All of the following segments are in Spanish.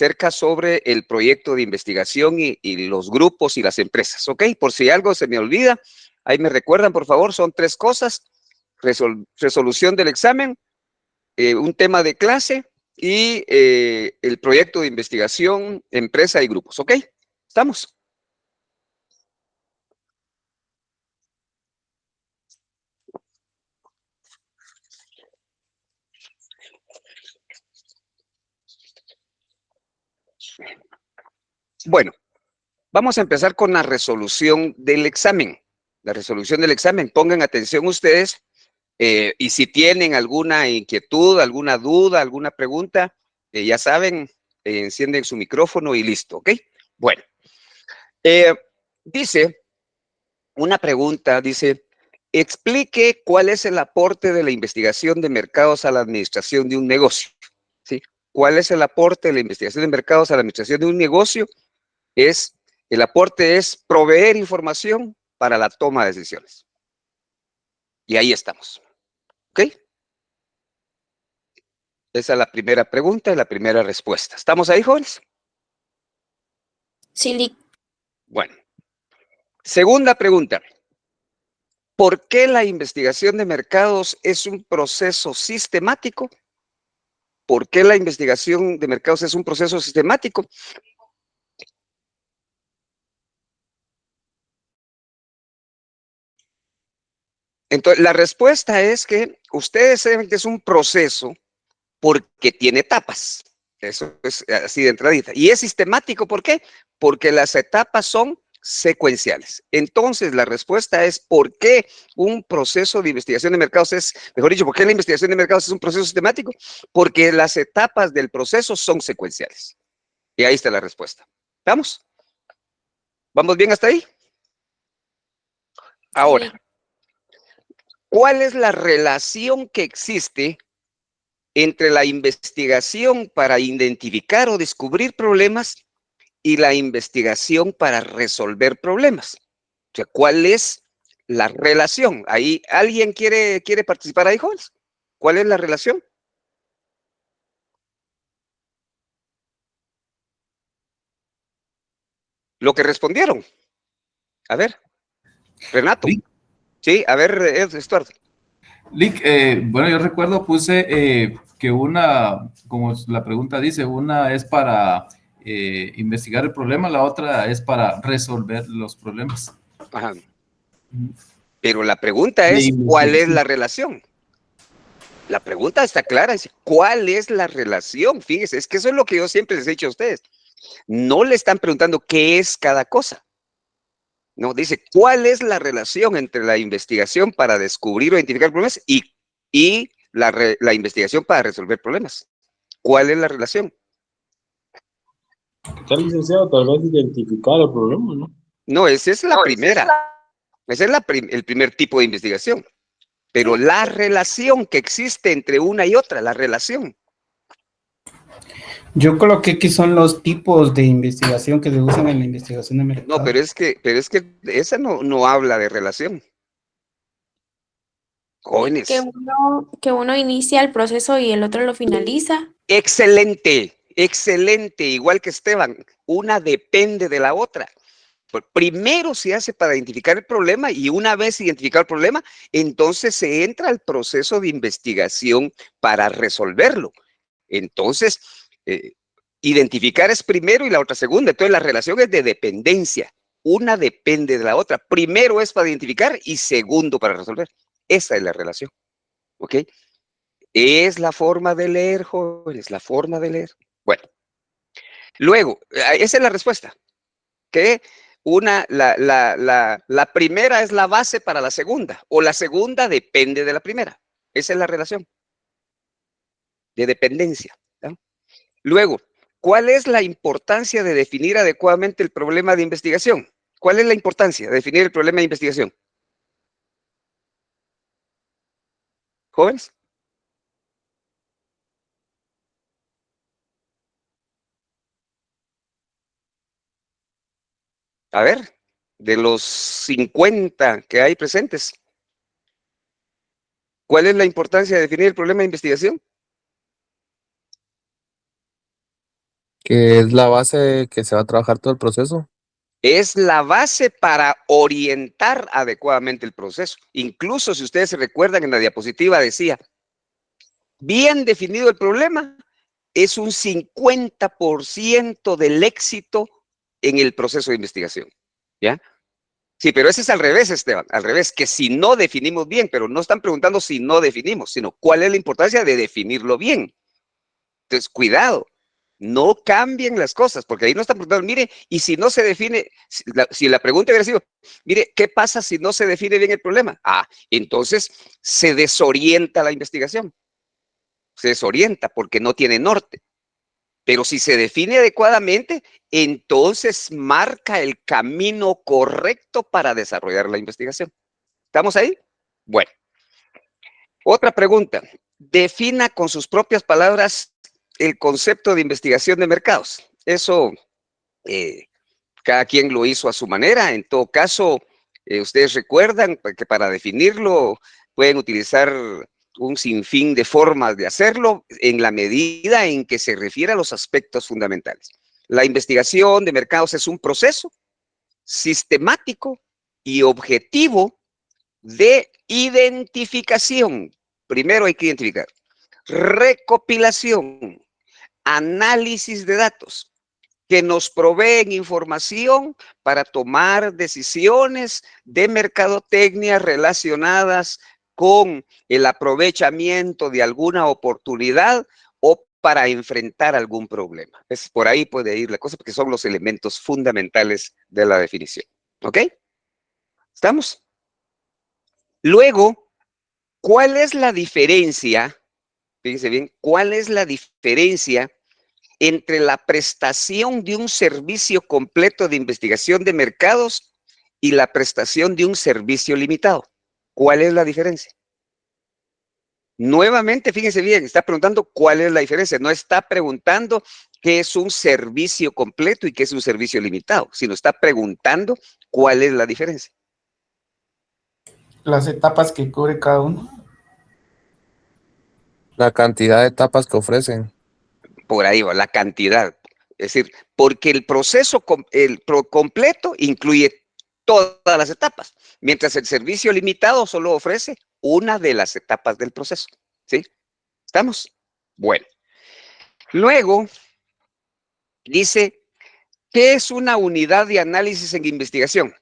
acerca sobre el proyecto de investigación y los grupos y las empresas, ¿ok? Por si algo se me olvida, ahí me recuerdan, por favor, son 3 cosas: resolución del examen, un tema de clase y el proyecto de investigación, empresa y grupos, ¿ok? ¿Estamos? Bueno, vamos a empezar con la resolución del examen. La resolución del examen, pongan atención ustedes, y si tienen alguna inquietud, alguna duda, alguna pregunta, ya saben, encienden su micrófono y listo, ¿ok? Bueno, eh, dice, una pregunta, dice, explique cuál es el aporte de la investigación de mercados a la administración de un negocio, ¿sí? ¿Cuál es el aporte de la investigación de mercados a la administración de un negocio? El aporte es proveer información para la toma de decisiones. Y ahí estamos, ¿ok? Esa es la primera pregunta y la primera respuesta. ¿Estamos ahí, jóvenes? Sí, Lick. Bueno. Segunda pregunta. ¿Por qué la investigación de mercados es un proceso sistemático? ¿Por qué la investigación de mercados es un proceso sistemático? Entonces, la respuesta es que ustedes saben que es un proceso porque tiene etapas. Eso es así de entradita. Y es sistemático, ¿por qué? Porque las etapas son secuenciales. Entonces, la respuesta es ¿por qué un proceso de investigación de mercados es, mejor dicho, por qué la investigación de mercados es un proceso sistemático? Porque las etapas del proceso son secuenciales. Y ahí está la respuesta. ¿Vamos? ¿Vamos bien hasta ahí? Ahora, Sí. ¿cuál es la relación que existe entre la investigación para identificar o descubrir problemas y la investigación para resolver problemas? O sea, ¿cuál es la relación? Ahí, ¿alguien quiere participar ahí, jóvenes? ¿Cuál es la relación? Lo que respondieron. A ver, Renato. Lick, Sí, a ver, Stuart. Lick, bueno, yo recuerdo, puse que una, como la pregunta dice, una es para investigar el problema, la otra es para resolver los problemas. Ajá. Pero la pregunta De es, ¿cuál es investigación. la relación? La pregunta está clara, es ¿cuál es la relación? Fíjese, es que eso es lo que yo siempre les he dicho a ustedes. No le están preguntando qué es cada cosa. No, dice, ¿cuál es la relación entre la investigación para descubrir o identificar problemas y la investigación para resolver problemas? ¿Cuál es la relación? Está licenciado, tal vez identificar el problema, ¿no? No, esa es la primera. Ese es el primer tipo de investigación. Pero la relación que existe entre una y otra, la relación. Yo coloqué que son los tipos de investigación que se usan en la investigación de mercado. No, pero es que esa no habla de relación. Jóvenes. Que uno inicia el proceso y el otro lo finaliza. Excelente, excelente, igual que Esteban. Una depende de la otra. Primero se hace para identificar el problema y una vez identificado el problema, entonces se entra al proceso de investigación para resolverlo. Entonces, identificar es primero y la otra segunda. Entonces, la relación es de dependencia. Una depende de la otra. Primero es para identificar y segundo para resolver. Esa es la relación. ¿Ok? Es la forma de leer, jóvenes, la forma de leer. Bueno, luego, esa es la respuesta. Que la primera es la base para la segunda, o la segunda depende de la primera. Esa es la relación de dependencia, ¿no? Luego, ¿cuál es la importancia de definir adecuadamente el problema de investigación? ¿Cuál es la importancia de definir el problema de investigación? ¿Jóvenes? A ver, de los 50 que hay presentes, ¿cuál es la importancia de definir el problema de investigación? Que es la base que se va a trabajar todo el proceso. Es la base para orientar adecuadamente el proceso. Incluso si ustedes se recuerdan en la diapositiva decía, bien definido el problema, es un 50% del éxito en el proceso de investigación. ¿Ya? Sí, pero ese es al revés, Esteban, al revés, que si no definimos bien, pero no están preguntando si no definimos, sino cuál es la importancia de definirlo bien. Entonces, cuidado, no cambien las cosas, porque ahí no están preguntando, mire, y si no se define, si la pregunta hubiera sido, mire, ¿qué pasa si no se define bien el problema? Ah, entonces se desorienta la investigación, se desorienta porque no tiene norte. Pero si se define adecuadamente, entonces marca el camino correcto para desarrollar la investigación. ¿Estamos ahí? Bueno, otra pregunta. Defina con sus propias palabras el concepto de investigación de mercados. Eso cada quien lo hizo a su manera. En todo caso, ustedes recuerdan que para definirlo pueden utilizar un sinfín de formas de hacerlo en la medida en que se refiere a los aspectos fundamentales. La investigación de mercados es un proceso sistemático y objetivo de identificación. Primero hay que identificar. Recopilación, análisis de datos que nos proveen información para tomar decisiones de mercadotecnia relacionadas con el aprovechamiento de alguna oportunidad o para enfrentar algún problema. Por ahí puede ir la cosa porque son los elementos fundamentales de la definición. ¿Ok? ¿Estamos? Luego, ¿cuál es la diferencia? Fíjense bien, ¿cuál es la diferencia entre la prestación de un servicio completo de investigación de mercados y la prestación de un servicio limitado? ¿Cuál es la diferencia? Nuevamente, fíjense bien, está preguntando cuál es la diferencia. No está preguntando qué es un servicio completo y qué es un servicio limitado, sino está preguntando cuál es la diferencia. Las etapas que cubre cada uno. La cantidad de etapas que ofrecen. Por ahí va, la cantidad. Es decir, porque el proceso completo incluye todas las etapas, mientras el servicio limitado solo ofrece una de las etapas del proceso. ¿Sí? ¿Estamos? Bueno. Luego, dice, ¿qué es una unidad de análisis en investigación?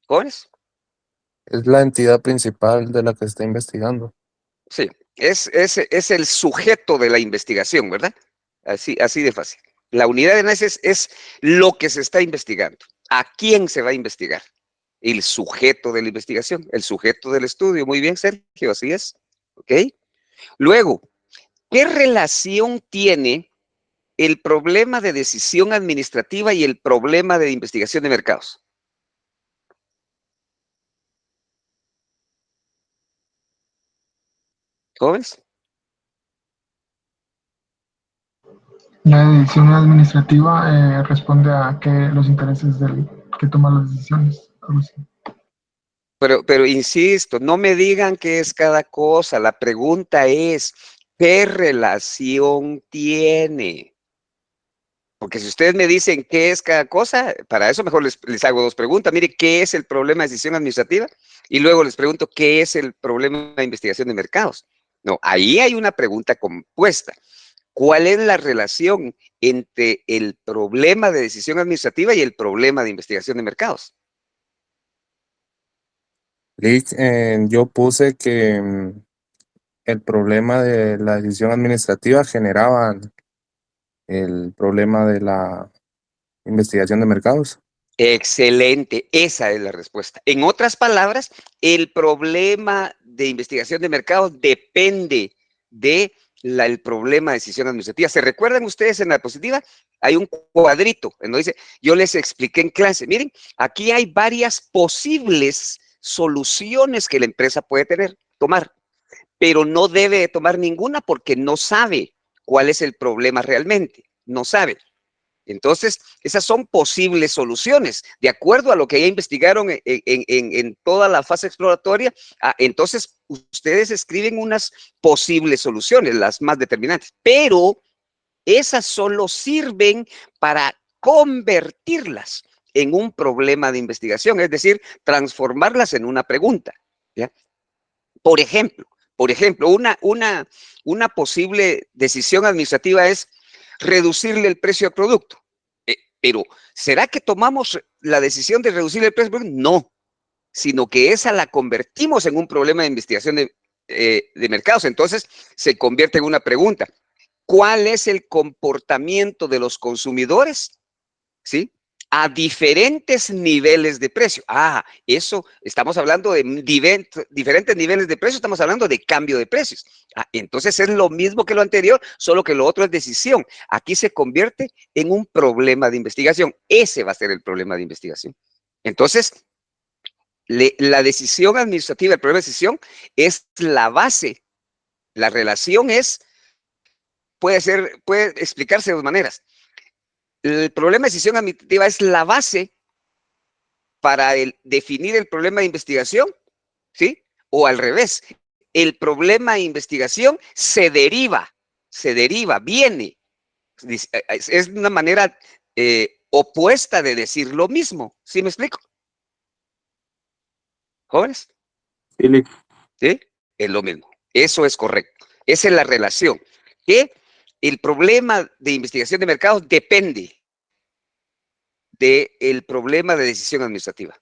¿Jóvenes? Es la entidad principal de la que está investigando. Sí, es el sujeto de la investigación, ¿verdad? Así de fácil. La unidad de análisis es lo que se está investigando. ¿A quién se va a investigar? El sujeto de la investigación, el sujeto del estudio. Muy bien, Sergio, así es. ¿Ok? Luego, ¿qué relación tiene el problema de decisión administrativa y el problema de investigación de mercados? ¿Jóvenes? La decisión administrativa responde a que los intereses del que toma las decisiones. Algo así. Pero insisto, no me digan qué es cada cosa. La pregunta es, ¿qué relación tiene? Porque si ustedes me dicen qué es cada cosa, para eso mejor les hago dos preguntas. Mire, ¿qué es el problema de decisión administrativa? Y luego les pregunto, ¿qué es el problema de investigación de mercados? No, ahí hay una pregunta compuesta. ¿Cuál es la relación entre el problema de decisión administrativa y el problema de investigación de mercados? Liz, yo puse que el problema de la decisión administrativa generaba el problema de la investigación de mercados. Excelente, esa es la respuesta. En otras palabras, el problema de investigación de mercados depende de el problema de decisión administrativa. ¿Se recuerdan ustedes en la diapositiva? Hay un cuadrito en donde dice, yo les expliqué en clase, miren, aquí hay varias posibles soluciones que la empresa puede tomar, pero no debe tomar ninguna porque no sabe cuál es el problema realmente, no sabe. Entonces, esas son posibles soluciones, de acuerdo a lo que ya investigaron en toda la fase exploratoria. Entonces, ustedes escriben unas posibles soluciones, las más determinantes, pero esas solo sirven para convertirlas en un problema de investigación, es decir, transformarlas en una pregunta, ¿ya? Por ejemplo, una posible decisión administrativa es reducirle el precio al producto. Pero, ¿será que tomamos la decisión de reducirle el precio al producto? No, sino que esa la convertimos en un problema de investigación de mercados. Entonces, se convierte en una pregunta. ¿Cuál es el comportamiento de los consumidores? ¿Sí? A diferentes niveles de precio. Eso, estamos hablando de diferentes niveles de precio, estamos hablando de cambio de precios. Entonces es lo mismo que lo anterior, solo que lo otro es decisión. Aquí se convierte en un problema de investigación. Ese va a ser el problema de investigación. Entonces, la decisión administrativa, el problema de decisión es la base. La relación puede explicarse de dos maneras. El problema de decisión administrativa es la base para definir el problema de investigación, ¿sí? O al revés, el problema de investigación se deriva, viene. Es una manera opuesta de decir lo mismo. ¿Sí me explico? ¿Jóvenes? ¿Sí? Es lo mismo. Eso es correcto. Esa es la relación. Que el problema de investigación de mercados depende del problema de decisión administrativa.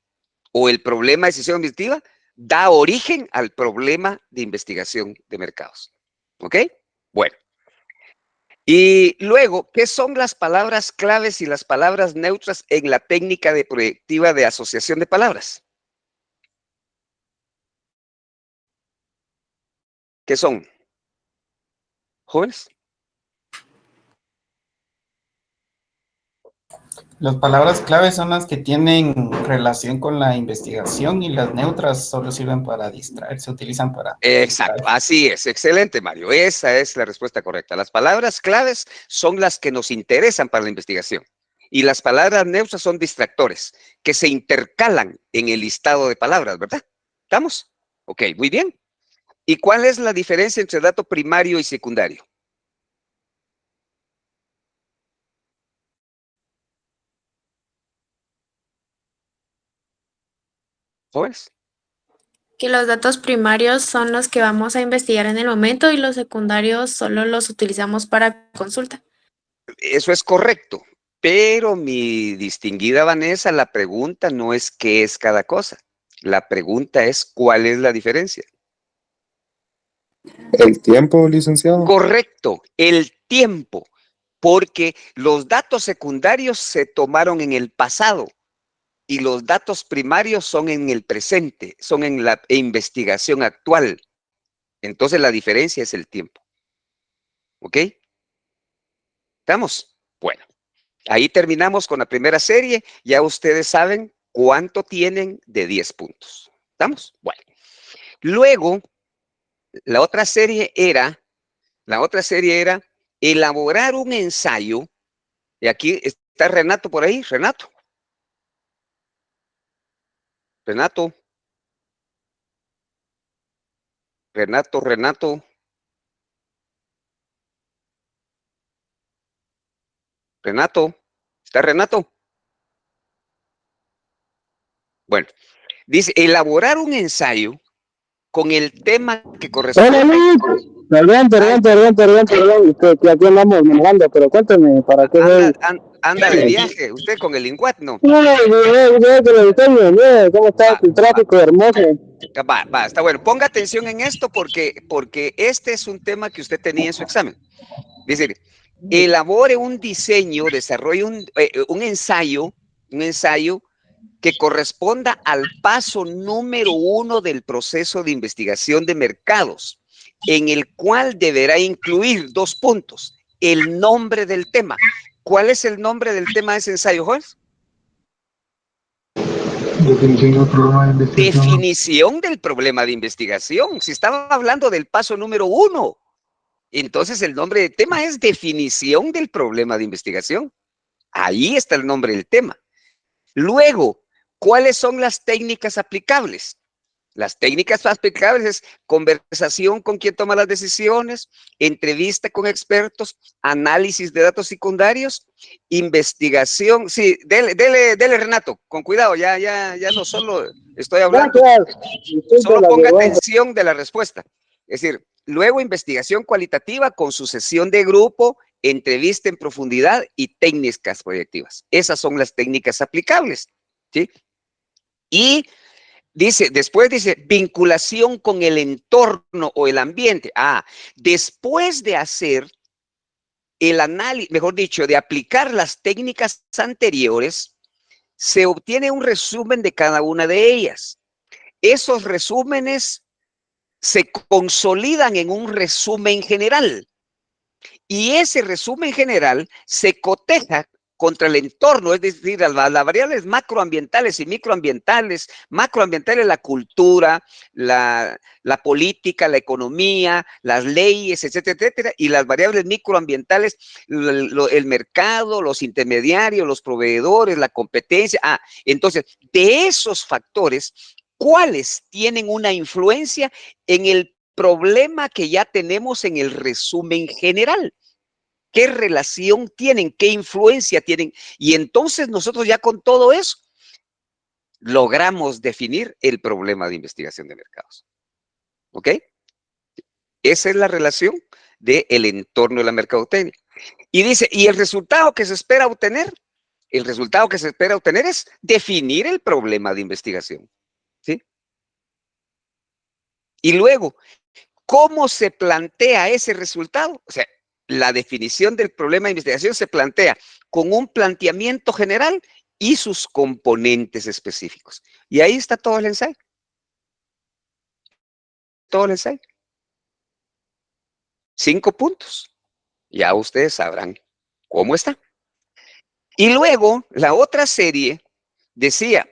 O el problema de decisión administrativa da origen al problema de investigación de mercados. ¿Ok? Bueno. Y luego, ¿qué son las palabras claves y las palabras neutras en la técnica de proyectiva de asociación de palabras? ¿Qué son? ¿Jóvenes? Las palabras clave son las que tienen relación con la investigación y las neutras solo sirven para distraer, se utilizan para Exacto, distraer. así es, excelente, Mario. Esa es la respuesta correcta. Las palabras claves son las que nos interesan para la investigación y las palabras neutras son distractores que se intercalan en el listado de palabras, ¿verdad? ¿Estamos? Ok, muy bien. ¿Y cuál es la diferencia entre dato primario y secundario? ¿Jóvenes? Que los datos primarios son los que vamos a investigar en el momento y los secundarios solo los utilizamos para consulta. Eso es correcto, pero mi distinguida Vanessa, la pregunta no es qué es cada cosa. La pregunta es cuál es la diferencia. El tiempo, licenciado. Correcto, el tiempo, porque los datos secundarios se tomaron en el pasado y los datos primarios son en el presente, son en la investigación actual. Entonces la diferencia es el tiempo. ¿Ok? ¿Estamos? Bueno, ahí terminamos con la primera serie. Ya ustedes saben cuánto tienen de 10 puntos. ¿Estamos? Bueno. Luego, la otra serie era elaborar un ensayo. Y aquí está Renato por ahí. Renato. Renato. Renato. ¿Está Renato? Bueno, dice elaborar un ensayo con el tema que corresponde. Perdón, que aquí andamos manejando, pero cuéntame, ¿para qué voy? Anda de viaje, usted con el Linguat, ¿no? ¿Cómo está el tráfico hermoso? Va, está bueno. Ponga atención en esto porque este es un tema que usted tenía en su examen. Dice, elabore un diseño, desarrolle un ensayo que corresponda al paso número 1 del proceso de investigación de mercados, en el cual deberá incluir 2 puntos. El nombre del tema. ¿Cuál es el nombre del tema de ese ensayo, Juez? Definición del problema de investigación. Definición del problema de investigación. Si estaba hablando del paso número 1, entonces el nombre del tema es definición del problema de investigación. Ahí está el nombre del tema. Luego, ¿cuáles son las técnicas aplicables? Las técnicas aplicables es conversación con quien toma las decisiones, entrevista con expertos, análisis de datos secundarios, investigación. Sí, dele, Renato, con cuidado, ya no solo estoy hablando, Gracias. Disculpe solo la ponga vergüenza. atención de la respuesta. Es decir, luego investigación cualitativa con sucesión de grupo, entrevista en profundidad y técnicas proyectivas. Esas son las técnicas aplicables, ¿sí? Y después dice, vinculación con el entorno o el ambiente. Después de hacer el análisis, mejor dicho, de aplicar las técnicas anteriores, se obtiene un resumen de cada una de ellas. Esos resúmenes se consolidan en un resumen general. Y ese resumen general se coteja contra el entorno, es decir, las variables macroambientales y microambientales. Macroambientales, la cultura, la política, la economía, las leyes, etcétera, etcétera. Y las variables microambientales, el mercado, los intermediarios, los proveedores, la competencia. Entonces, de esos factores, ¿cuáles tienen una influencia en el problema que ya tenemos en el resumen general? ¿Qué relación tienen? ¿Qué influencia tienen? Y entonces nosotros ya con todo eso logramos definir el problema de investigación de mercados. ¿Ok? Esa es la relación del entorno de la mercadotecnia. Y dice, ¿y el resultado que se espera obtener? El resultado que se espera obtener es definir el problema de investigación. ¿Sí? Y luego, ¿cómo se plantea ese resultado? O sea, la definición del problema de investigación se plantea con un planteamiento general y sus componentes específicos. Y ahí está todo el ensayo. Todo el ensayo. 5 puntos. Ya ustedes sabrán cómo está. Y luego, la otra serie decía,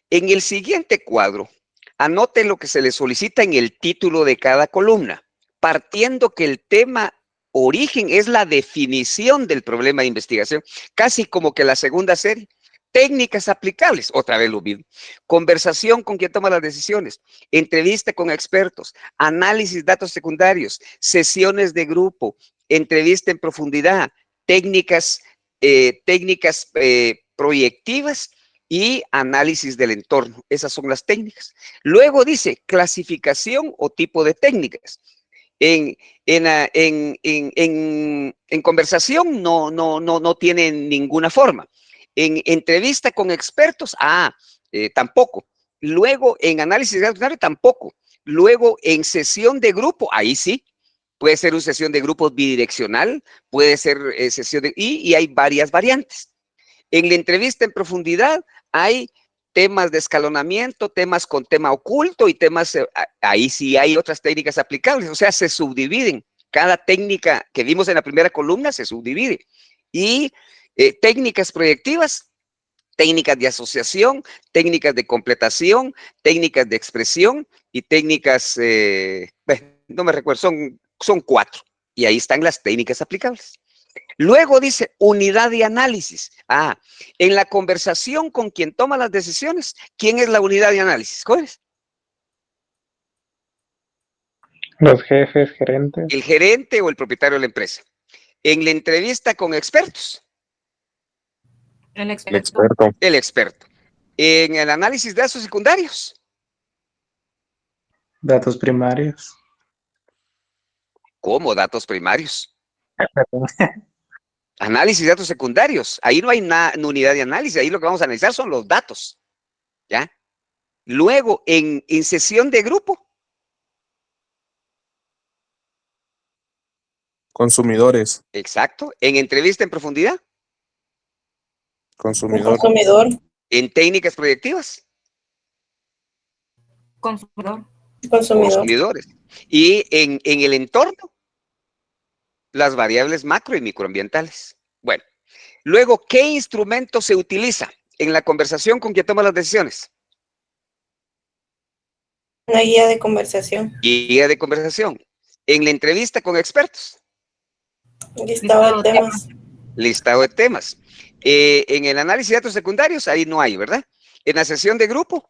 en el siguiente cuadro, anote lo que se le solicita en el título de cada columna, partiendo que el tema origen es la definición del problema de investigación, casi como que la segunda serie. Técnicas aplicables, otra vez lo mismo. Conversación con quien toma las decisiones, entrevista con expertos, análisis de datos secundarios, sesiones de grupo, entrevista en profundidad, técnicas proyectivas y análisis del entorno. Esas son las técnicas. Luego dice clasificación o tipo de técnicas. En conversación no tiene ninguna forma. En entrevista con expertos, tampoco. Luego en análisis de datos tampoco. Luego en sesión de grupo, ahí sí. Puede ser una sesión de grupos bidireccional, puede ser sesión de... Y hay varias variantes. En la entrevista en profundidad hay temas de escalonamiento, temas con tema oculto y temas... ahí sí hay otras técnicas aplicables, o sea, se subdividen. Cada técnica que vimos en la primera columna se subdivide. Y técnicas proyectivas, técnicas de asociación, técnicas de completación, técnicas de expresión y técnicas... no me recuerdo, son 4. Y ahí están las técnicas aplicables. Luego dice unidad de análisis. En la conversación con quien toma las decisiones, ¿quién es la unidad de análisis? ¿Cuál es? Los jefes, gerentes. El gerente o el propietario de la empresa. En la entrevista con expertos. El El experto. experto. El experto. En el análisis de datos secundarios. Datos primarios. ¿Cómo? Datos primarios. Análisis de datos secundarios. Ahí no hay una unidad de análisis. Ahí lo que vamos a analizar son los datos. ¿Ya? Luego, en sesión de grupo. Consumidores. Exacto. En entrevista en profundidad. Consumidor. Consumidor. En técnicas proyectivas. Consumidor. Consumidores. Y en el entorno, las variables macro y microambientales. Bueno, luego, ¿qué instrumento se utiliza en la conversación con quien toma las decisiones? Una guía de conversación. Guía de conversación. En la entrevista con expertos. Listado de temas. Listado de temas. En el análisis de datos secundarios, ahí no hay, ¿verdad? En la sesión de grupo,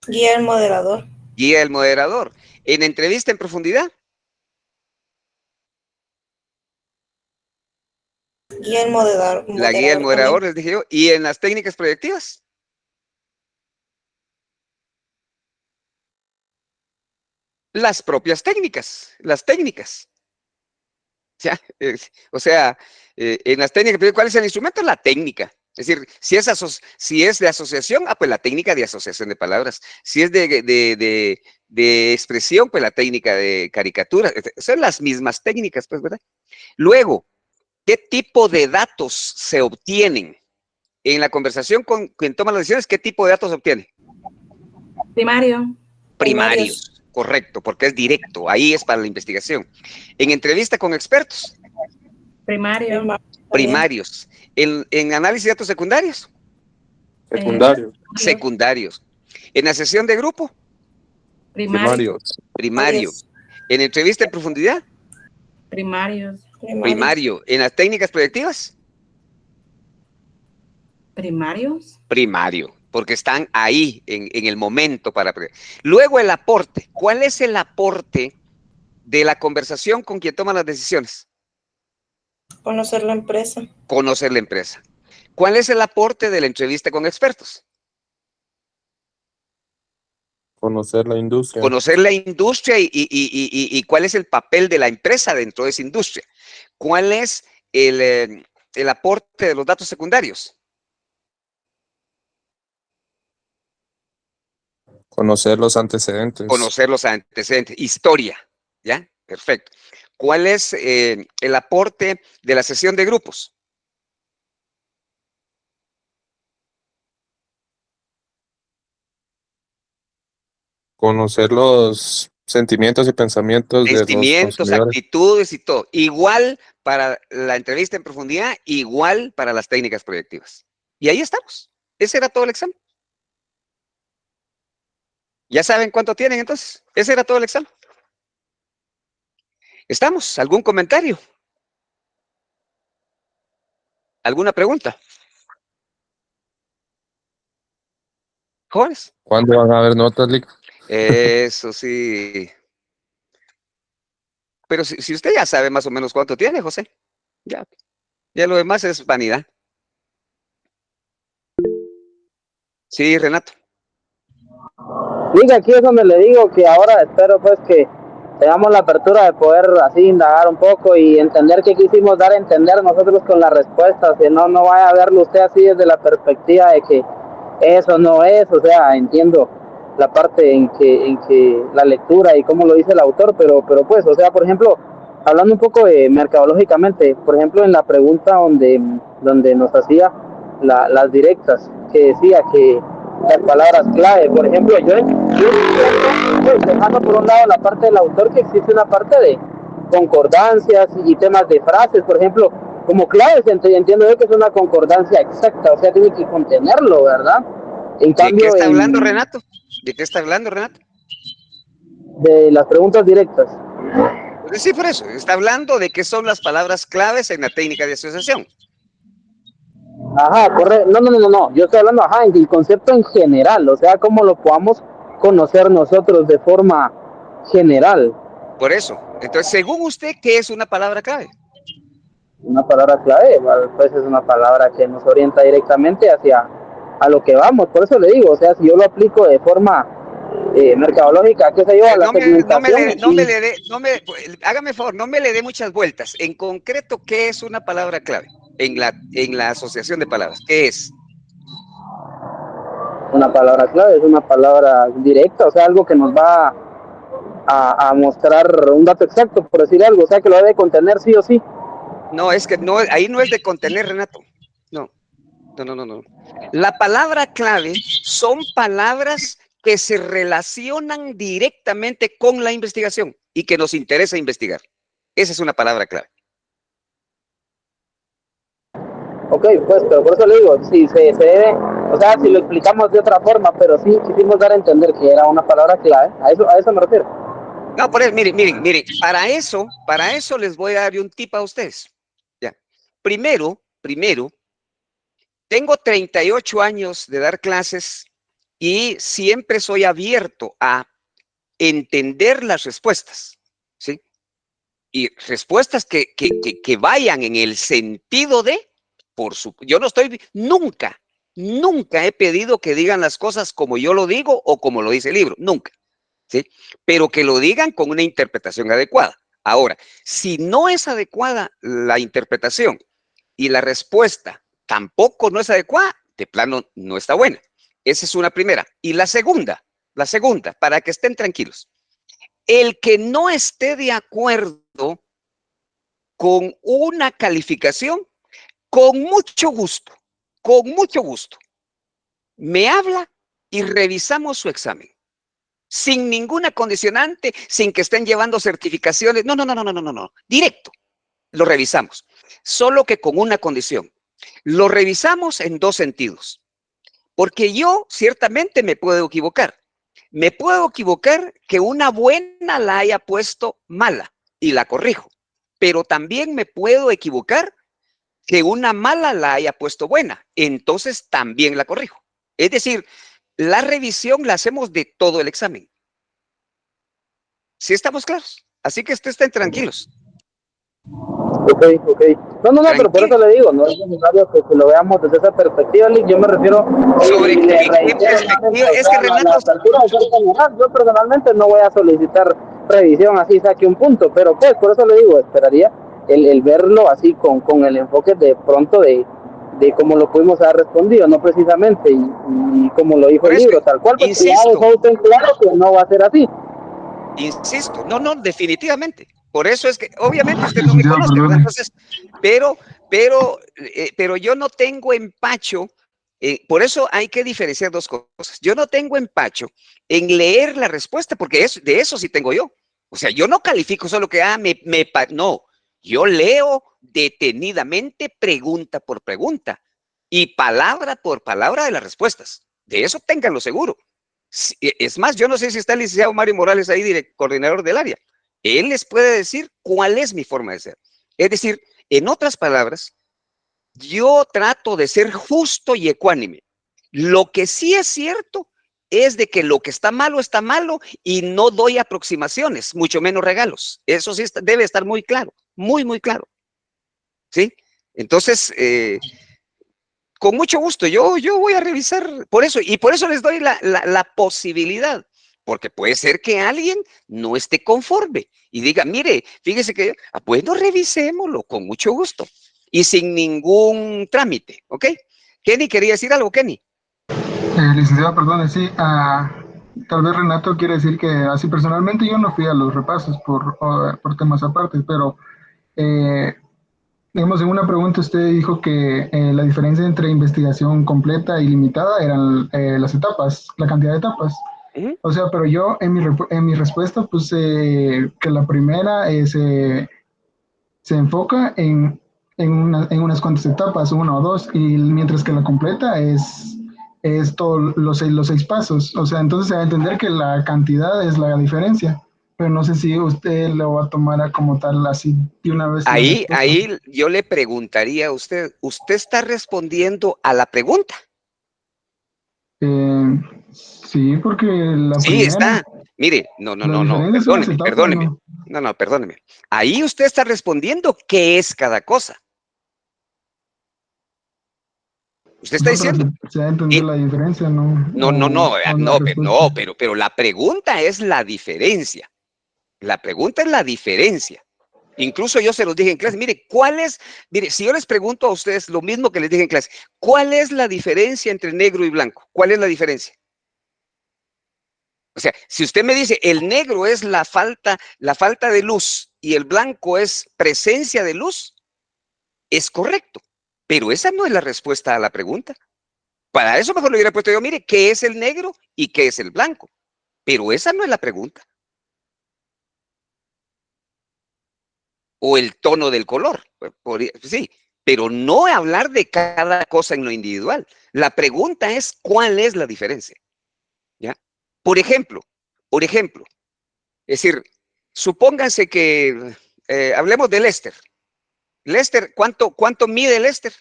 Guía del moderador. guía del moderador. En entrevista en profundidad, Guía del moderador. la guía del moderador, les dije yo. Y en las técnicas proyectivas, las propias técnicas, las técnicas. Ya, o sea, en las técnicas, ¿cuál es el instrumento? La técnica. Es decir, si es de asociación, pues la técnica de asociación de palabras. Si es de expresión, pues la técnica de caricatura. Son las mismas técnicas, pues, ¿verdad? Luego, ¿qué tipo de datos se obtienen? En la conversación con quien toma las decisiones, ¿qué tipo de datos se obtiene? Primario. Primarios, correcto, porque es directo, ahí es para la investigación. En entrevista con expertos, primarios. En análisis de datos secundarios, secundarios. En la sesión de grupo, primario. En entrevista en profundidad, primario. En las técnicas proyectivas, primario, porque están ahí en el momento para... Luego el aporte. ¿Cuál es el aporte de la conversación con quien toma las decisiones? Conocer la empresa. Conocer la empresa. ¿Cuál es el aporte de la entrevista con expertos? Conocer la industria. Conocer la industria y cuál es el papel de la empresa dentro de esa industria. ¿Cuál es el aporte de los datos secundarios? Conocer los antecedentes. Conocer los antecedentes. Historia. ¿Ya? Perfecto. ¿Cuál es el aporte de la sesión de grupos? Conocer los sentimientos y pensamientos de los Sentimientos, consumidores. actitudes y todo. Igual para la entrevista en profundidad, igual para las técnicas proyectivas. Y ahí estamos. Ese era todo el examen. ¿Ya saben cuánto tienen entonces? Ese era todo el examen. ¿Estamos? ¿Algún comentario? ¿Alguna pregunta? ¿Jóvenes? ¿Cuándo van a haber notas, Lick? Eso sí. Pero si usted ya sabe más o menos cuánto tiene, José, ya lo demás es vanidad. Sí, Renato. Diga, aquí es donde le digo que ahora espero pues que tengamos la apertura de poder así indagar un poco y entender qué quisimos dar a entender nosotros con las respuestas, que no vaya a verlo usted así desde la perspectiva de que eso no es, o sea, entiendo la parte en que la lectura y cómo lo dice el autor, pero pues, o sea, por ejemplo, hablando un poco mercadológicamente, por ejemplo, en la pregunta donde nos hacía las directas, que decía que las palabras clave, por ejemplo, yo pues, dejando por un lado la parte del autor, que existe una parte de concordancias y temas de frases, por ejemplo, como claves, entiendo yo que es una concordancia exacta, o sea, tiene que contenerlo, ¿verdad? En cambio, ¿De qué está hablando Renato? ¿De qué está hablando Renato? De las preguntas directas. Pues sí, por eso, está hablando de qué son las palabras claves en la técnica de asociación. Ajá, correcto. No. Yo estoy hablando, el concepto en general, o sea, cómo lo podamos conocer nosotros de forma general. Por eso. Entonces, según usted, ¿qué es una palabra clave? Una palabra clave, pues es una palabra que nos orienta directamente hacia a lo que vamos. Por eso le digo, o sea, si yo lo aplico de forma mercadológica, qué sé yo, a la segmentación. Hágame favor, no me le dé muchas vueltas. En concreto, ¿qué es una palabra clave en la asociación de palabras? ¿Qué es? Una palabra clave es una palabra directa, o sea, algo que nos va a mostrar un dato exacto, por decir algo, o sea, que lo debe contener sí o sí. No, es que no, ahí no es de contener, Renato. No. La palabra clave son palabras que se relacionan directamente con la investigación y que nos interesa investigar. Esa es una palabra clave. Ok, pues, pero por eso le digo, si se debe, o sea, si lo explicamos de otra forma, pero sí quisimos dar a entender que era una palabra clave, a eso me refiero. No, por eso, miren, para eso les voy a dar un tip a ustedes. primero, tengo 38 años de dar clases y siempre soy abierto a entender las respuestas, ¿sí? Y respuestas que vayan en el sentido de, yo no estoy, nunca he pedido que digan las cosas como yo lo digo o como lo dice el libro, nunca, ¿sí? Pero que lo digan con una interpretación adecuada. Ahora, si no es adecuada la interpretación y la respuesta tampoco no es adecuada, de plano no está buena. Esa es una primera. Y la segunda, para que estén tranquilos. El que no esté de acuerdo con una calificación, con mucho gusto, me habla y revisamos su examen. Sin ninguna condicionante, sin que estén llevando certificaciones. No. Directo, lo revisamos. Solo que con una condición. Lo revisamos en dos sentidos. Porque yo ciertamente me puedo equivocar. Me puedo equivocar que una buena la haya puesto mala y la corrijo. Pero también me puedo equivocar que una mala la haya puesto buena. Entonces también la corrijo. Es decir, la revisión la hacemos de todo el examen. ¿Sí estamos claros? Así que estén tranquilos. Ok. No, pero por eso le digo, no es necesario que lo veamos desde esa perspectiva, Lick. Yo me refiero ¿Sobre le qué perspectiva? Es que la Renato, apertura de ser general. Yo personalmente no voy a solicitar revisión así saque un punto, pero pues por eso le digo, esperaría el verlo así con el enfoque de pronto de cómo lo pudimos haber respondido, no precisamente, y como lo dijo por el eso, libro, tal cual, pues ya insisto, dejó usted en claro que no va a ser así. no, definitivamente. Por eso es que, obviamente, usted no me Licenciado, conoce, ¿verdad? perdone. Entonces, pero yo no tengo empacho, por eso hay que diferenciar dos cosas. Yo no tengo empacho en leer la respuesta, porque de eso sí tengo yo. O sea, yo no califico solo que, no, yo leo detenidamente pregunta por pregunta y palabra por palabra de las respuestas. De eso ténganlo seguro. Es más, yo no sé si está el licenciado Mario Morales ahí, coordinador del área. Él les puede decir cuál es mi forma de ser. Es decir, en otras palabras, yo trato de ser justo y ecuánime. Lo que sí es cierto es de que lo que está malo y no doy aproximaciones, mucho menos regalos. Eso sí debe estar muy claro, muy claro. ¿Sí? Entonces, con mucho gusto, yo voy a revisar por eso, y por eso les doy la posibilidad, porque puede ser que alguien no esté conforme y diga, mire, fíjese que, bueno, revisémoslo con mucho gusto y sin ningún trámite, ¿ok? Kenny, ¿quería decir algo, Kenny? Licenciado, perdone, sí, tal vez Renato quiere decir que así personalmente yo no fui a los repasos por temas aparte, pero digamos, en una pregunta usted dijo que la diferencia entre investigación completa y limitada eran las etapas, la cantidad de etapas. O sea, pero yo en mi respuesta puse que la primera se enfoca en unas cuantas etapas, una o dos, y mientras que la completa es todos los seis pasos. O sea, entonces se va a entender que la cantidad es la diferencia, pero no sé si usted lo va a tomar como tal así de una vez. Ahí yo le preguntaría a usted, ¿usted está respondiendo a la pregunta? Sí, porque la Sí, primera, está. Mire, no, la diferencia son las etapas, ¿no? perdóneme. Ahí usted está respondiendo qué es cada cosa. Usted está No, pero diciendo. se va a entender la diferencia, ¿no? O la respuesta. Pero la pregunta es la diferencia. La pregunta es la diferencia. Incluso yo se los dije en clase, mire, si yo les pregunto a ustedes lo mismo que les dije en clase, ¿cuál es la diferencia entre negro y blanco? ¿Cuál es la diferencia? O sea, si usted me dice el negro es la falta de luz y el blanco es presencia de luz, es correcto. Pero esa no es la respuesta a la pregunta. Para eso mejor le hubiera puesto yo, mire, ¿qué es el negro y qué es el blanco? Pero esa no es la pregunta. O el tono del color. Sí, pero no hablar de cada cosa en lo individual. La pregunta es, ¿cuál es la diferencia? ¿Ya? Por ejemplo, es decir, supónganse que hablemos de Lester. Lester, ¿cuánto mide Lester?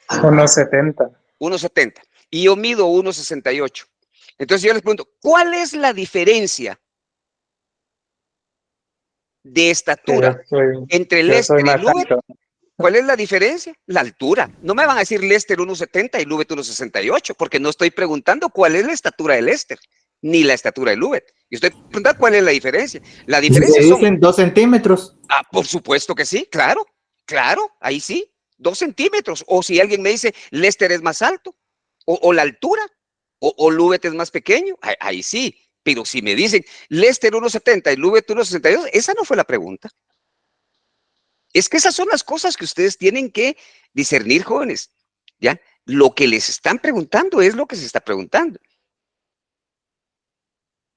1.70. 1.70. Y yo mido 1.68. Entonces yo les pregunto, ¿cuál es la diferencia de estatura entre Yo soy Lester y más Lubet? alto. ¿Cuál es la diferencia? La altura. No me van a decir Lester 1.70 y Lubet 1.68, porque no estoy preguntando cuál es la estatura de Lester, ni la estatura de Lubet. Yo estoy preguntando cuál es la diferencia. La diferencia son... dicen 2 centímetros. Ah, por supuesto que sí, claro, claro, ahí sí, 2 centímetros. O si alguien me dice, Lester es más alto, o la altura, o Lubet es más pequeño, ahí sí. Pero si me dicen, Lester 1.70 y Lubet 1.62, esa no fue la pregunta. Es que esas son las cosas que ustedes tienen que discernir, jóvenes, ¿ya? Lo que les están preguntando es lo que se está preguntando,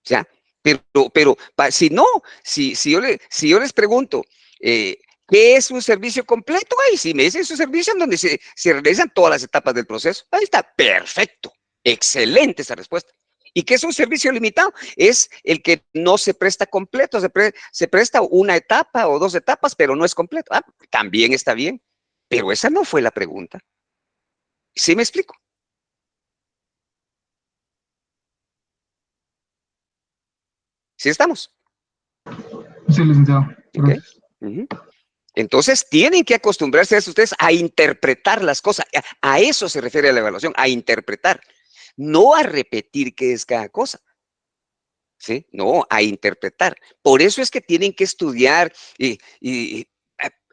¿ya? Pero si no, si yo les pregunto, ¿qué es un servicio completo? Ahí sí me dicen, es un servicio en donde se realizan todas las etapas del proceso. Ahí está, perfecto, excelente esa respuesta. ¿Y qué es un servicio limitado? Es el que no se presta completo, se presta una etapa o 2 etapas, pero no es completo. Ah, también está bien, pero esa no fue la pregunta. ¿Sí me explico? ¿Sí estamos? Sí, licenciado. ¿Ok? Entonces, tienen que acostumbrarse a eso ustedes a interpretar las cosas. A eso se refiere la evaluación, a interpretar, no a repetir qué es cada cosa. ¿Sí? No, a interpretar. Por eso es que tienen que estudiar ¿y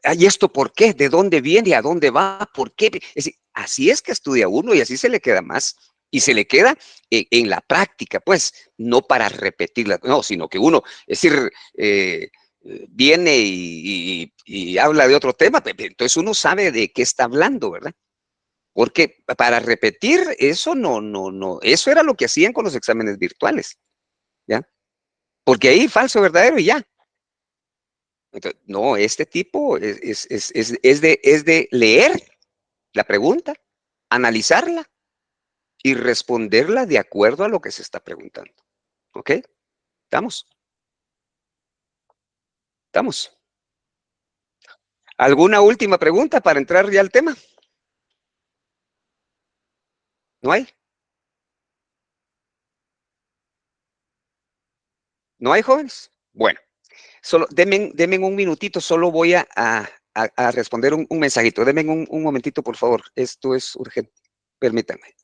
esto por qué? ¿De dónde viene? ¿A dónde va? ¿Por qué? Es decir, así es que estudia uno y así se le queda más. Y se le queda en la práctica, pues, no para repetirla, no, sino que uno, es decir, viene y habla de otro tema, entonces uno sabe de qué está hablando, ¿verdad? Porque para repetir, eso no, eso era lo que hacían con los exámenes virtuales, ¿ya? Porque ahí falso, verdadero y ya. Entonces, no, este tipo es de leer la pregunta, analizarla y responderla de acuerdo a lo que se está preguntando. ¿Ok? ¿Estamos? ¿Estamos? ¿Alguna última pregunta para entrar ya al tema? ¿No hay? ¿No hay, jóvenes? Bueno, solo denme un minutito, solo voy a responder un mensajito. Denme un momentito, por favor. Esto es urgente. Permítanme.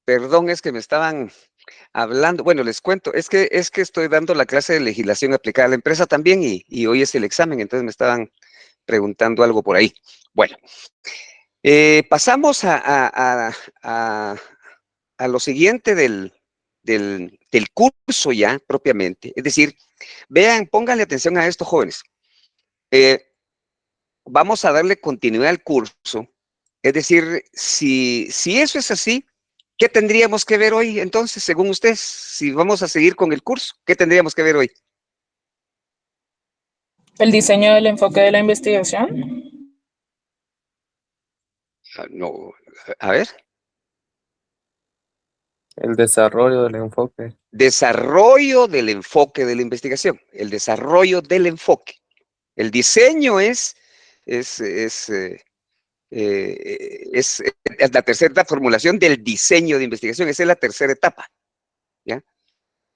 Perdón, es que me estaban hablando. Bueno, les cuento, es que estoy dando la clase de legislación aplicada a la empresa también y hoy es el examen, entonces me estaban preguntando algo por ahí. Bueno, pasamos a lo siguiente del curso ya propiamente. Es decir, vean, pónganle atención a esto, jóvenes. Vamos a darle continuidad al curso. Es decir, si eso es así, ¿qué tendríamos que ver hoy entonces, según ustedes? Si vamos a seguir con el curso, ¿qué tendríamos que ver hoy? El diseño del enfoque de la investigación. No, a ver. El desarrollo del enfoque. Desarrollo del enfoque de la investigación. El desarrollo del enfoque. El diseño es la tercera formulación del diseño de investigación. Esa es la tercera etapa. ¿Ya?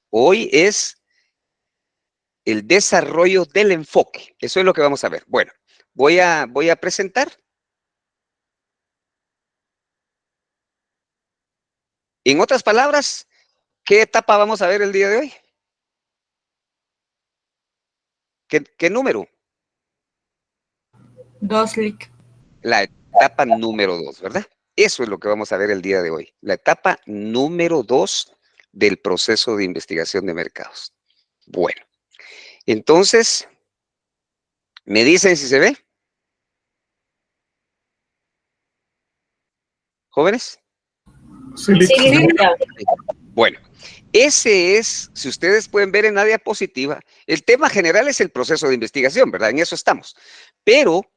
Hoy es el desarrollo del enfoque. Eso es lo que vamos a ver. Bueno, voy a presentar. En otras palabras, ¿qué etapa vamos a ver el día de hoy? ¿Qué número? 2, Lic. La etapa número 2, ¿verdad? Eso es lo que vamos a ver el día de hoy. La etapa número 2 del proceso de investigación de mercados. Bueno, entonces, ¿me dicen si se ve? ¿Jóvenes? Sí, Bueno, ese es, si ustedes pueden ver en la diapositiva, el tema general es el proceso de investigación, ¿verdad? En eso estamos. Pero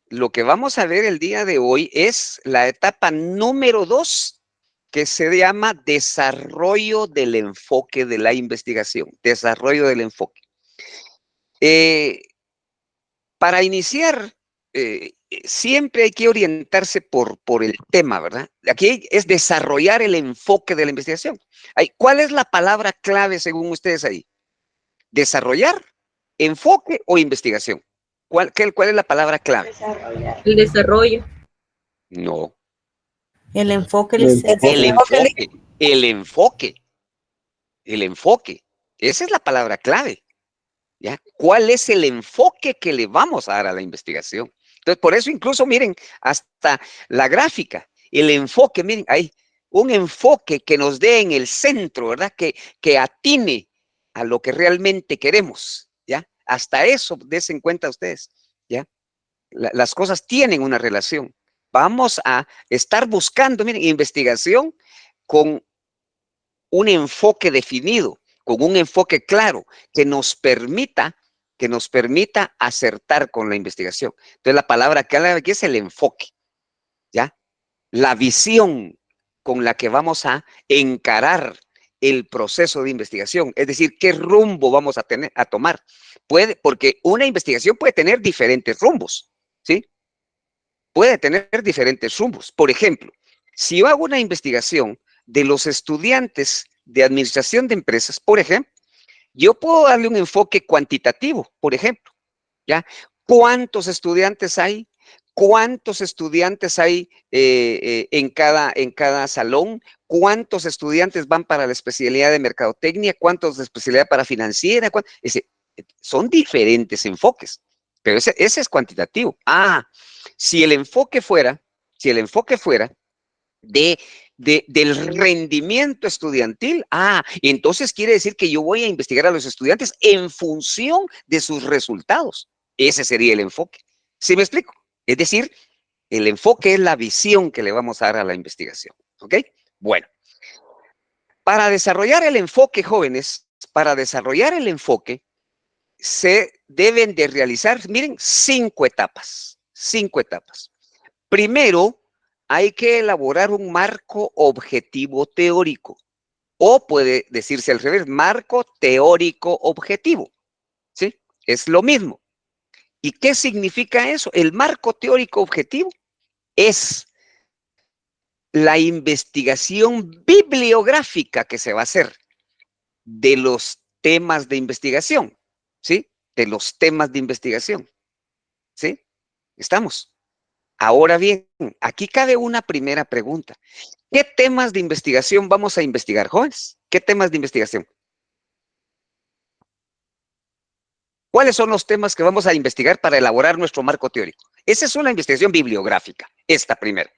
lo que vamos a ver el día de hoy es la etapa número 2, que se llama desarrollo del enfoque de la investigación. Desarrollo del enfoque. Para iniciar, siempre hay que orientarse por el tema, ¿verdad? Aquí es desarrollar el enfoque de la investigación. ¿Cuál es la palabra clave según ustedes ahí? ¿Desarrollar, enfoque o investigación? ¿Cuál es la palabra clave? El desarrollo. No. El enfoque. El enfoque. Esa es la palabra clave. ¿Ya? ¿Cuál es el enfoque que le vamos a dar a la investigación? Entonces, por eso incluso, miren, hasta la gráfica, el enfoque, miren, hay un enfoque que nos dé en el centro, ¿verdad? Que atine a lo que realmente queremos, ¿ya? Hasta eso, dense en cuenta ustedes, ¿ya? Las cosas tienen una relación. Vamos a estar buscando, miren, investigación con un enfoque definido, con un enfoque claro, que nos permita acertar con la investigación. Entonces, la palabra clave aquí es el enfoque, ¿ya? La visión con la que vamos a encarar el proceso de investigación, es decir, qué rumbo vamos a tomar. Porque una investigación puede tener diferentes rumbos, ¿sí? Puede tener diferentes rumbos. Por ejemplo, si yo hago una investigación de los estudiantes de administración de empresas, por ejemplo, yo puedo darle un enfoque cuantitativo, por ejemplo, ¿ya? ¿Cuántos estudiantes hay? ¿Cuántos estudiantes hay en cada salón? ¿Cuántos estudiantes van para la especialidad de mercadotecnia? ¿Cuántos de especialidad para financiera? Son diferentes enfoques, pero ese es cuantitativo. Si el enfoque fuera del rendimiento estudiantil, entonces quiere decir que yo voy a investigar a los estudiantes en función de sus resultados. Ese sería el enfoque. ¿Sí me explico? Es decir, el enfoque es la visión que le vamos a dar a la investigación. ¿Ok? Bueno, para desarrollar el enfoque, jóvenes, se deben de realizar, miren, 5 etapas. 5 etapas. Primero, hay que elaborar un marco objetivo teórico. O puede decirse al revés, marco teórico objetivo. ¿Sí? Es lo mismo. ¿Y qué significa eso? El marco teórico objetivo es la investigación bibliográfica que se va a hacer de los temas de investigación. ¿Sí? De los temas de investigación. ¿Sí? ¿Estamos? Ahora bien, aquí cabe una primera pregunta. ¿Qué temas de investigación vamos a investigar, jóvenes? ¿Qué temas de investigación? ¿Cuáles son los temas que vamos a investigar para elaborar nuestro marco teórico? Esa es una investigación bibliográfica, esta primera.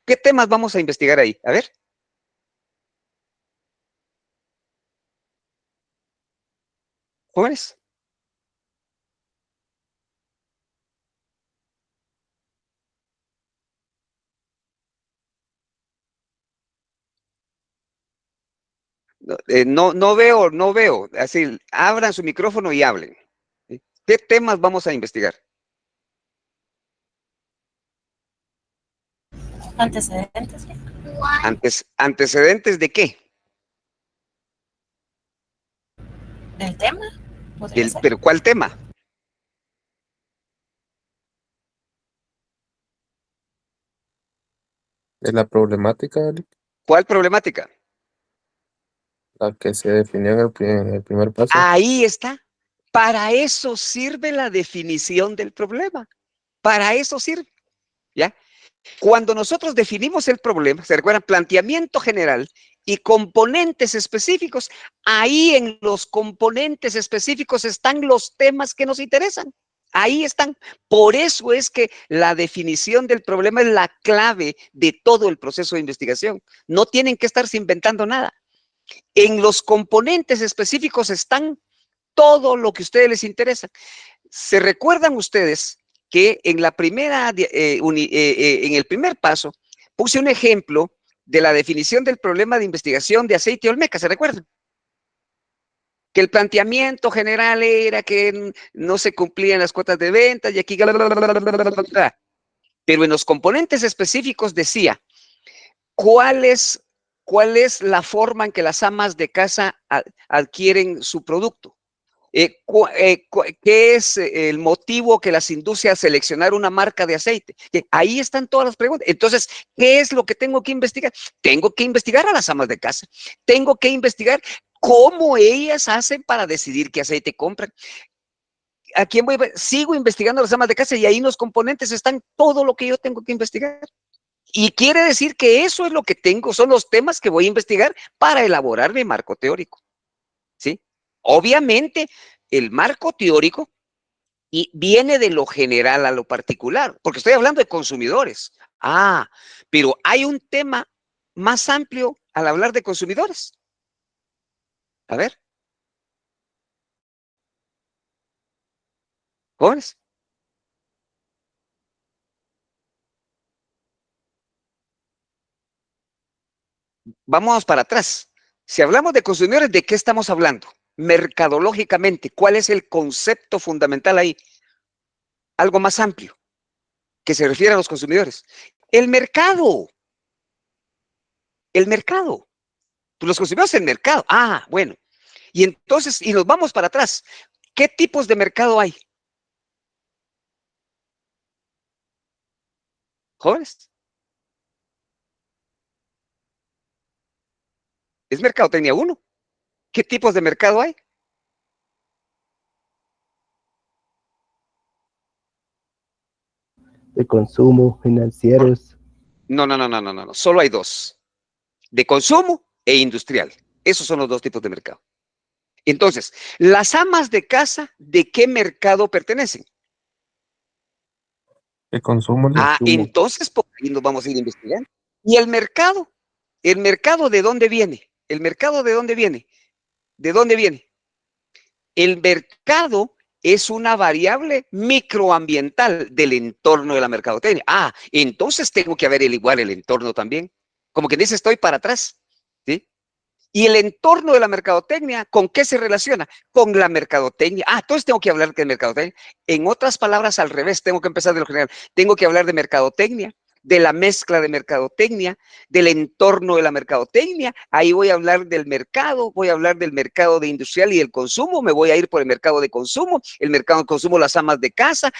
¿Qué temas vamos a investigar ahí? A ver. Jóvenes. No veo. Así, abran su micrófono y hablen. ¿Qué temas vamos a investigar? Antecedentes. ¿Antecedentes de qué? ¿Del tema? ¿Podría ser? ¿Pero cuál tema? De la problemática, Eric, ¿Cuál problemática? la que se definió en el primer paso. Ahí está. Para eso sirve la definición del problema. Para eso sirve. ¿Ya? Cuando nosotros definimos el problema, se recuerdan, planteamiento general y componentes específicos, ahí en los componentes específicos están los temas que nos interesan. Ahí están. Por eso es que la definición del problema es la clave de todo el proceso de investigación. No tienen que estarse inventando nada. En los componentes específicos están todo lo que a ustedes les interesa. ¿Se recuerdan ustedes que en la primera, en el primer paso, puse un ejemplo de la definición del problema de investigación de aceite olmeca? ¿Se recuerdan? Que el planteamiento general era que no se cumplían las cuotas de venta y aquí... Pero en los componentes específicos decía, ¿cuál es la forma en que las amas de casa adquieren su producto? ¿Qué es el motivo que las induce a seleccionar una marca de aceite? Ahí están todas las preguntas. Entonces, ¿qué es lo que tengo que investigar? Tengo que investigar a las amas de casa. Tengo que investigar cómo ellas hacen para decidir qué aceite compran. ¿A quién voy? Sigo investigando a las amas de casa y ahí en los componentes están todo lo que yo tengo que investigar. Y quiere decir que eso es lo que tengo, son los temas que voy a investigar para elaborar mi marco teórico. ¿Sí? Obviamente, el marco teórico viene de lo general a lo particular, porque estoy hablando de consumidores. Pero hay un tema más amplio al hablar de consumidores. A ver. Jóvenes. Vamos para atrás. Si hablamos de consumidores, ¿de qué estamos hablando? Mercadológicamente, ¿cuál es el concepto fundamental ahí? Algo más amplio, que se refiere a los consumidores. El mercado. El mercado. Pues los consumidores el mercado. Bueno. Y entonces, y nos vamos para atrás. ¿Qué tipos de mercado hay? ¿Jóvenes? Es mercadotecnia 1. ¿Qué tipos de mercado hay? De consumo, financieros. No. Solo hay 2. De consumo e industrial. Esos son los 2 tipos de mercado. Entonces, las amas de casa, ¿de qué mercado pertenecen? El consumo. Entonces por ahí nos vamos a ir investigando. ¿Y el mercado? ¿El mercado de dónde viene? ¿El mercado de dónde viene? ¿De dónde viene? El mercado es una variable microambiental del entorno de la mercadotecnia. Entonces tengo que ver igual el entorno también. Como que dice, estoy para atrás. ¿Sí? Y el entorno de la mercadotecnia, ¿con qué se relaciona? Con la mercadotecnia. Entonces tengo que hablar de mercadotecnia. En otras palabras, al revés, tengo que empezar de lo general. Tengo que hablar de mercadotecnia, de la mezcla de mercadotecnia, del entorno de la mercadotecnia. Ahí voy a hablar del mercado, voy a hablar del mercado de industrial y el consumo. Me voy a ir por el mercado de consumo, el mercado de consumo, las amas de casa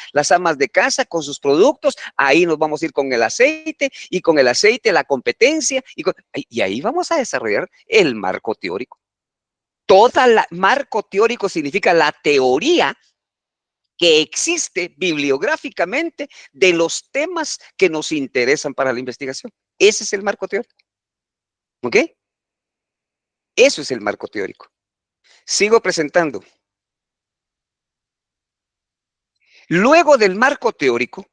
con sus productos. Ahí nos vamos a ir con el aceite y con el aceite la competencia y ahí vamos a desarrollar el marco teórico. Marco teórico significa la teoría que existe bibliográficamente de los temas que nos interesan para la investigación. Ese es el marco teórico. ¿Ok? Eso es el marco teórico. Sigo presentando. Luego del marco teórico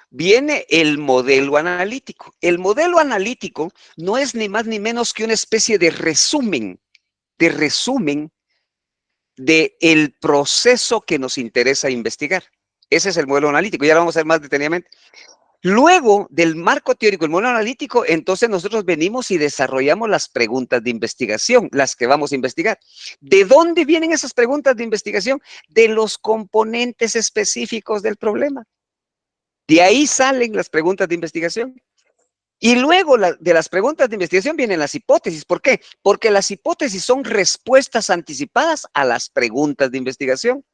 viene el modelo analítico. El modelo analítico no es ni más ni menos que una especie de resumen del proceso que nos interesa investigar. Ese es el modelo analítico, ya lo vamos a ver más detenidamente. Luego del marco teórico, el modelo analítico, entonces nosotros venimos y desarrollamos las preguntas de investigación, las que vamos a investigar. ¿De dónde vienen esas preguntas de investigación? De los componentes específicos del problema. De ahí salen las preguntas de investigación. Y luego de las preguntas de investigación vienen las hipótesis. ¿Por qué? Porque las hipótesis son respuestas anticipadas a las preguntas de investigación.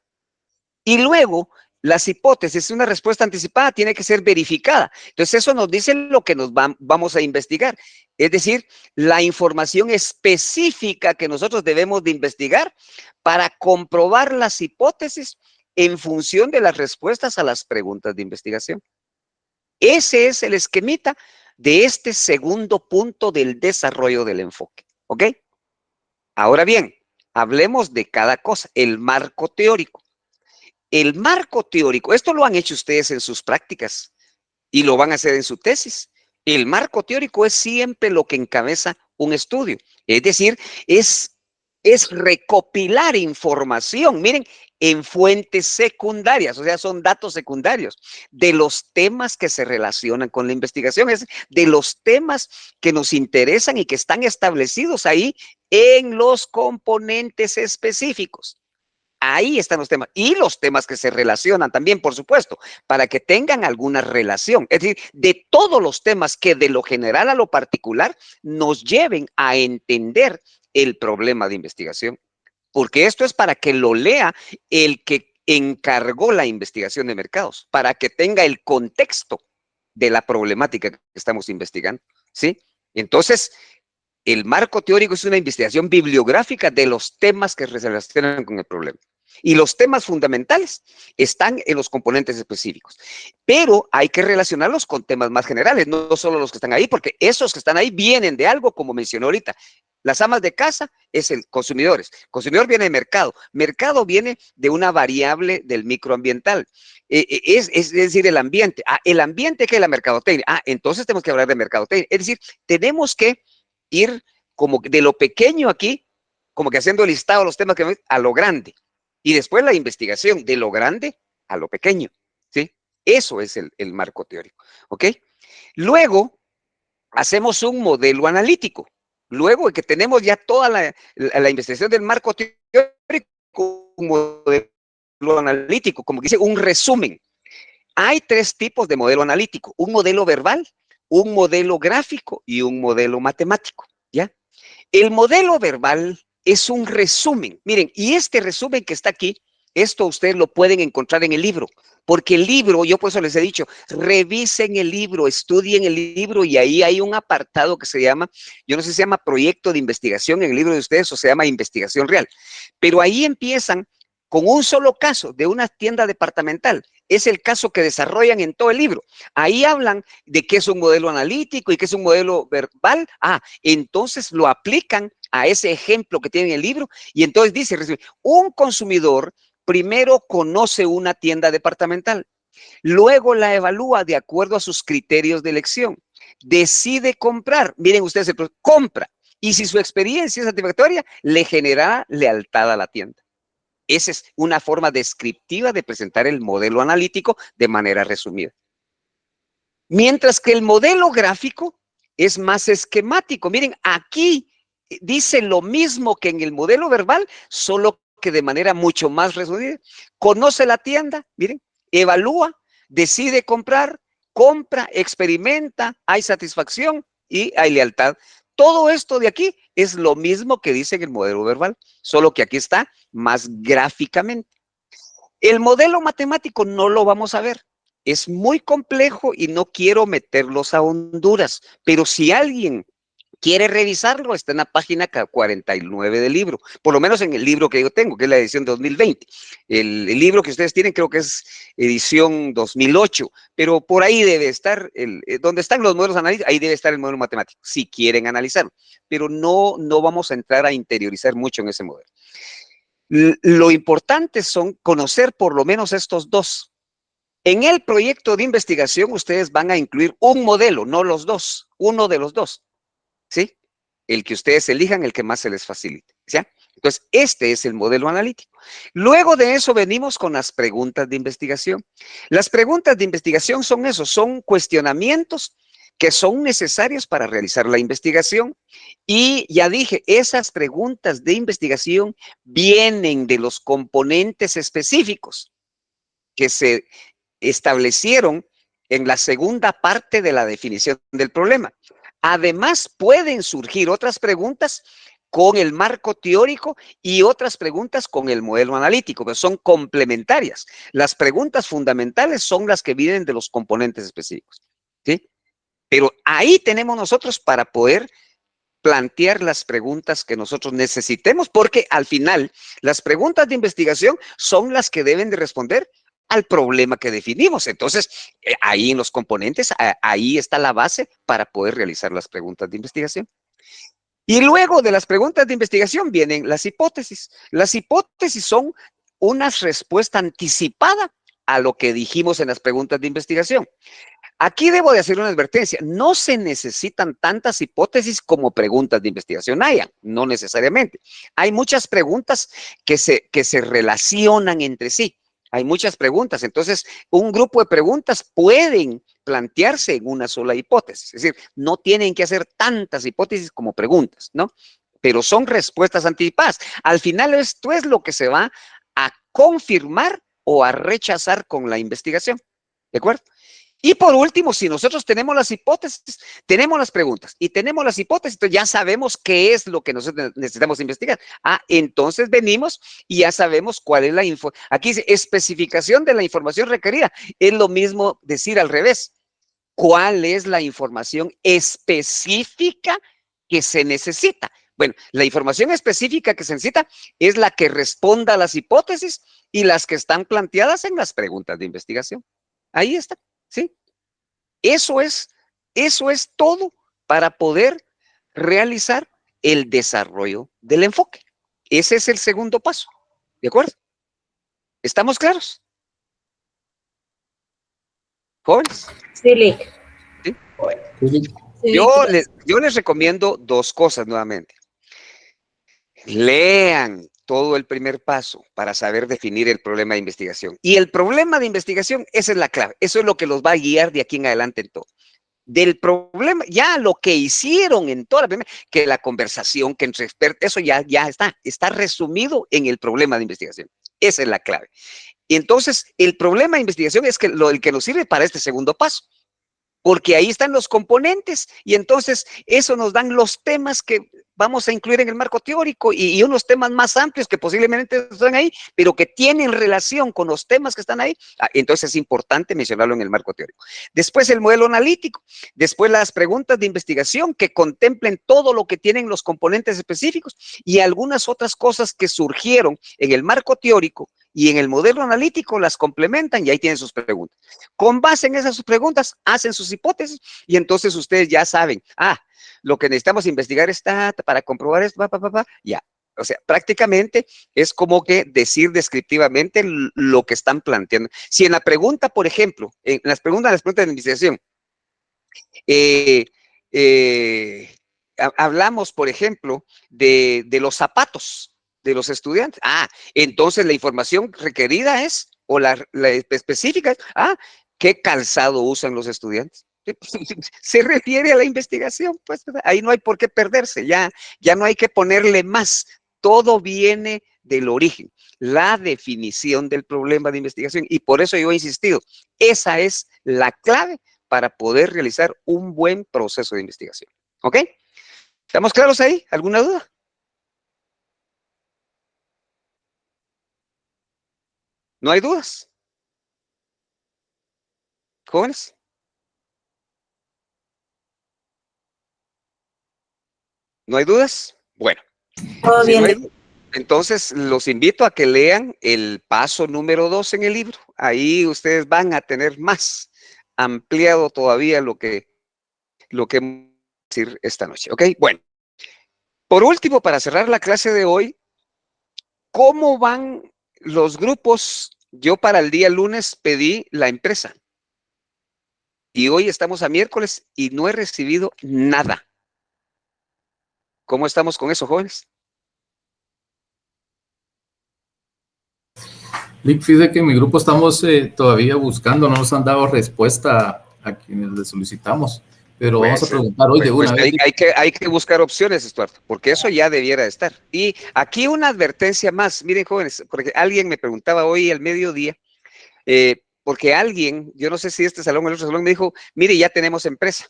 Y luego, las hipótesis, una respuesta anticipada tiene que ser verificada. Entonces, eso nos dice lo que vamos a investigar. Es decir, la información específica que nosotros debemos de investigar para comprobar las hipótesis en función de las respuestas a las preguntas de investigación. Ese es el esquemita de este segundo punto del desarrollo del enfoque. ¿Ok? Ahora bien, hablemos de cada cosa. El marco teórico. El marco teórico, esto lo han hecho ustedes en sus prácticas y lo van a hacer en su tesis. El marco teórico es siempre lo que encabeza un estudio. Es decir, es recopilar información, miren, en fuentes secundarias, o sea, son datos secundarios de los temas que se relacionan con la investigación, es de los temas que nos interesan y que están establecidos ahí en los componentes específicos. Ahí están los temas y los temas que se relacionan también, por supuesto, para que tengan alguna relación. Es decir, de todos los temas que de lo general a lo particular nos lleven a entender el problema de investigación. Porque esto es para que lo lea el que encargó la investigación de mercados, para que tenga el contexto de la problemática que estamos investigando, ¿sí? Entonces, el marco teórico es una investigación bibliográfica de los temas que se relacionan con el problema. Y los temas fundamentales están en los componentes específicos. Pero hay que relacionarlos con temas más generales, no solo los que están ahí, porque esos que están ahí vienen de algo, como mencioné ahorita. Las amas de casa es el consumidores. Consumidor viene de mercado. Mercado viene de una variable del microambiental. Es decir, el ambiente. El ambiente que es la mercadotecnia. Entonces tenemos que hablar de mercadotecnia. Es decir, tenemos que ir como de lo pequeño aquí, como que haciendo el listado de los temas que a lo grande. Y después la investigación de lo grande a lo pequeño, ¿sí? Eso es el marco teórico, ¿ok? Luego, hacemos un modelo analítico. Luego de que tenemos ya toda la investigación del marco teórico, un modelo analítico, como dice, un resumen. Hay tres tipos de modelo analítico. Un modelo verbal, un modelo gráfico y un modelo matemático, ¿ya? El modelo verbal es un resumen. Miren, y este resumen que está aquí, esto ustedes lo pueden encontrar en el libro, porque el libro, yo por eso les he dicho, revisen el libro, estudien el libro y ahí hay un apartado que se llama, yo no sé si se llama proyecto de investigación en el libro de ustedes o se llama investigación real, pero ahí empiezan con un solo caso de una tienda departamental. Es el caso que desarrollan en todo el libro. Ahí hablan de qué es un modelo analítico y qué es un modelo verbal. Entonces lo aplican a ese ejemplo que tiene en el libro y entonces dice, un consumidor primero conoce una tienda departamental, luego la evalúa de acuerdo a sus criterios de elección, decide comprar, miren ustedes, compra, y si su experiencia es satisfactoria, le genera lealtad a la tienda. Esa es una forma descriptiva de presentar el modelo analítico de manera resumida. Mientras que el modelo gráfico es más esquemático. Miren, aquí dice lo mismo que en el modelo verbal, solo que de manera mucho más resumida. Conoce la tienda, miren, evalúa, decide comprar, compra, experimenta, hay satisfacción y hay lealtad. Todo esto de aquí es lo mismo que dice en el modelo verbal, solo que aquí está más gráficamente. El modelo matemático no lo vamos a ver. Es muy complejo y no quiero meterlos a Honduras, pero si alguien ¿Quiere revisarlo? Está en la página 49 del libro, por lo menos en el libro que yo tengo, que es la edición 2020. El libro que ustedes tienen creo que es edición 2008, pero por ahí debe estar, donde están los modelos analíticos, ahí debe estar el modelo matemático, si quieren analizarlo, pero no vamos a entrar a interiorizar mucho en ese modelo. Lo importante son conocer por lo menos estos dos. En el proyecto de investigación ustedes van a incluir un modelo, no los dos, uno de los dos. ¿Sí? El que ustedes elijan, el que más se les facilite, ¿sí? Entonces, este es el modelo analítico. Luego de eso venimos con las preguntas de investigación. Las preguntas de investigación son eso, son cuestionamientos que son necesarios para realizar la investigación. Y ya dije, esas preguntas de investigación vienen de los componentes específicos que se establecieron en la segunda parte de la definición del problema. Además, pueden surgir otras preguntas con el marco teórico y otras preguntas con el modelo analítico, pero son complementarias. Las preguntas fundamentales son las que vienen de los componentes específicos, ¿sí? Pero ahí tenemos nosotros para poder plantear las preguntas que nosotros necesitemos, porque al final las preguntas de investigación son las que deben de responder al problema que definimos. Entonces, ahí en los componentes, ahí está la base para poder realizar las preguntas de investigación. Y luego de las preguntas de investigación vienen las hipótesis. Las hipótesis son una respuesta anticipada a lo que dijimos en las preguntas de investigación. Aquí debo de hacer una advertencia. No se necesitan tantas hipótesis como preguntas de investigación hayan, no necesariamente. Hay muchas preguntas que se relacionan entre sí. Hay muchas preguntas. Entonces, un grupo de preguntas pueden plantearse en una sola hipótesis. Es decir, no tienen que hacer tantas hipótesis como preguntas, ¿no? Pero son respuestas anticipadas. Al final, esto es lo que se va a confirmar o a rechazar con la investigación. ¿De acuerdo? Y por último, si nosotros tenemos las hipótesis, tenemos las preguntas y tenemos las hipótesis, entonces ya sabemos qué es lo que nosotros necesitamos investigar. Ah, entonces venimos y ya sabemos cuál es la info. Aquí dice especificación de la información requerida. Es lo mismo decir al revés. ¿Cuál es la información específica que se necesita? Bueno, la información específica que se necesita es la que responda a las hipótesis y las que están planteadas en las preguntas de investigación. Ahí está. ¿Sí? Eso es todo para poder realizar el desarrollo del enfoque. Ese es el segundo paso. ¿De acuerdo? ¿Estamos claros? ¿Jóvenes? Sí, Lick. ¿Sí? Bueno. Sí. Yo les recomiendo dos cosas nuevamente. Lean todo el primer paso para saber definir el problema de investigación. Y el problema de investigación, esa es la clave. Eso es lo que los va a guiar de aquí en adelante en todo. Del problema, ya lo que hicieron en toda la primera, que la conversación, que entre expertos, eso ya está resumido en el problema de investigación. Esa es la clave. Y entonces, el problema de investigación es el que nos sirve para este segundo paso. Porque ahí están los componentes y entonces eso nos dan los temas que vamos a incluir en el marco teórico y unos temas más amplios que posiblemente están ahí, pero que tienen relación con los temas que están ahí. Entonces es importante mencionarlo en el marco teórico. Después el modelo analítico, después las preguntas de investigación que contemplen todo lo que tienen los componentes específicos y algunas otras cosas que surgieron en el marco teórico y en el modelo analítico las complementan y ahí tienen sus preguntas. Con base en esas preguntas, hacen sus hipótesis y entonces ustedes ya saben, lo que necesitamos investigar está para comprobar esto, ya. O sea, prácticamente es como que decir descriptivamente lo que están planteando. Si en la pregunta, por ejemplo, en las preguntas de investigación, hablamos, por ejemplo, de los zapatos de los estudiantes. Entonces la información requerida es, o la específica es, ¿qué calzado usan los estudiantes? Se refiere a la investigación, pues ahí no hay por qué perderse, ya no hay que ponerle más, todo viene del origen, la definición del problema de investigación, y por eso yo he insistido, esa es la clave para poder realizar un buen proceso de investigación. ¿Ok? ¿Estamos claros ahí? ¿Alguna duda? ¿No hay dudas? ¿Jóvenes? ¿No hay dudas? Bueno, Todo si no hay bien. dudas, entonces los invito a que lean el paso número 2 en el libro. Ahí ustedes van a tener más ampliado todavía lo que vamos a decir esta noche. ¿Ok? Bueno, por último, para cerrar la clase de hoy, ¿cómo van los grupos? Yo para el día lunes pedí la empresa. Y hoy estamos a miércoles y no he recibido nada. ¿Cómo estamos con eso, jóvenes? Lick, fíjate que en mi grupo estamos todavía buscando, no nos han dado respuesta a quienes le solicitamos, pero vamos a Pues, preguntar hoy de una vez. hay que buscar opciones, Estuardo, porque eso ya debiera estar. Y aquí una advertencia más, miren jóvenes, porque alguien me preguntaba hoy al mediodía, porque alguien, yo no sé si este salón o el otro salón, me dijo, mire, ya tenemos empresa.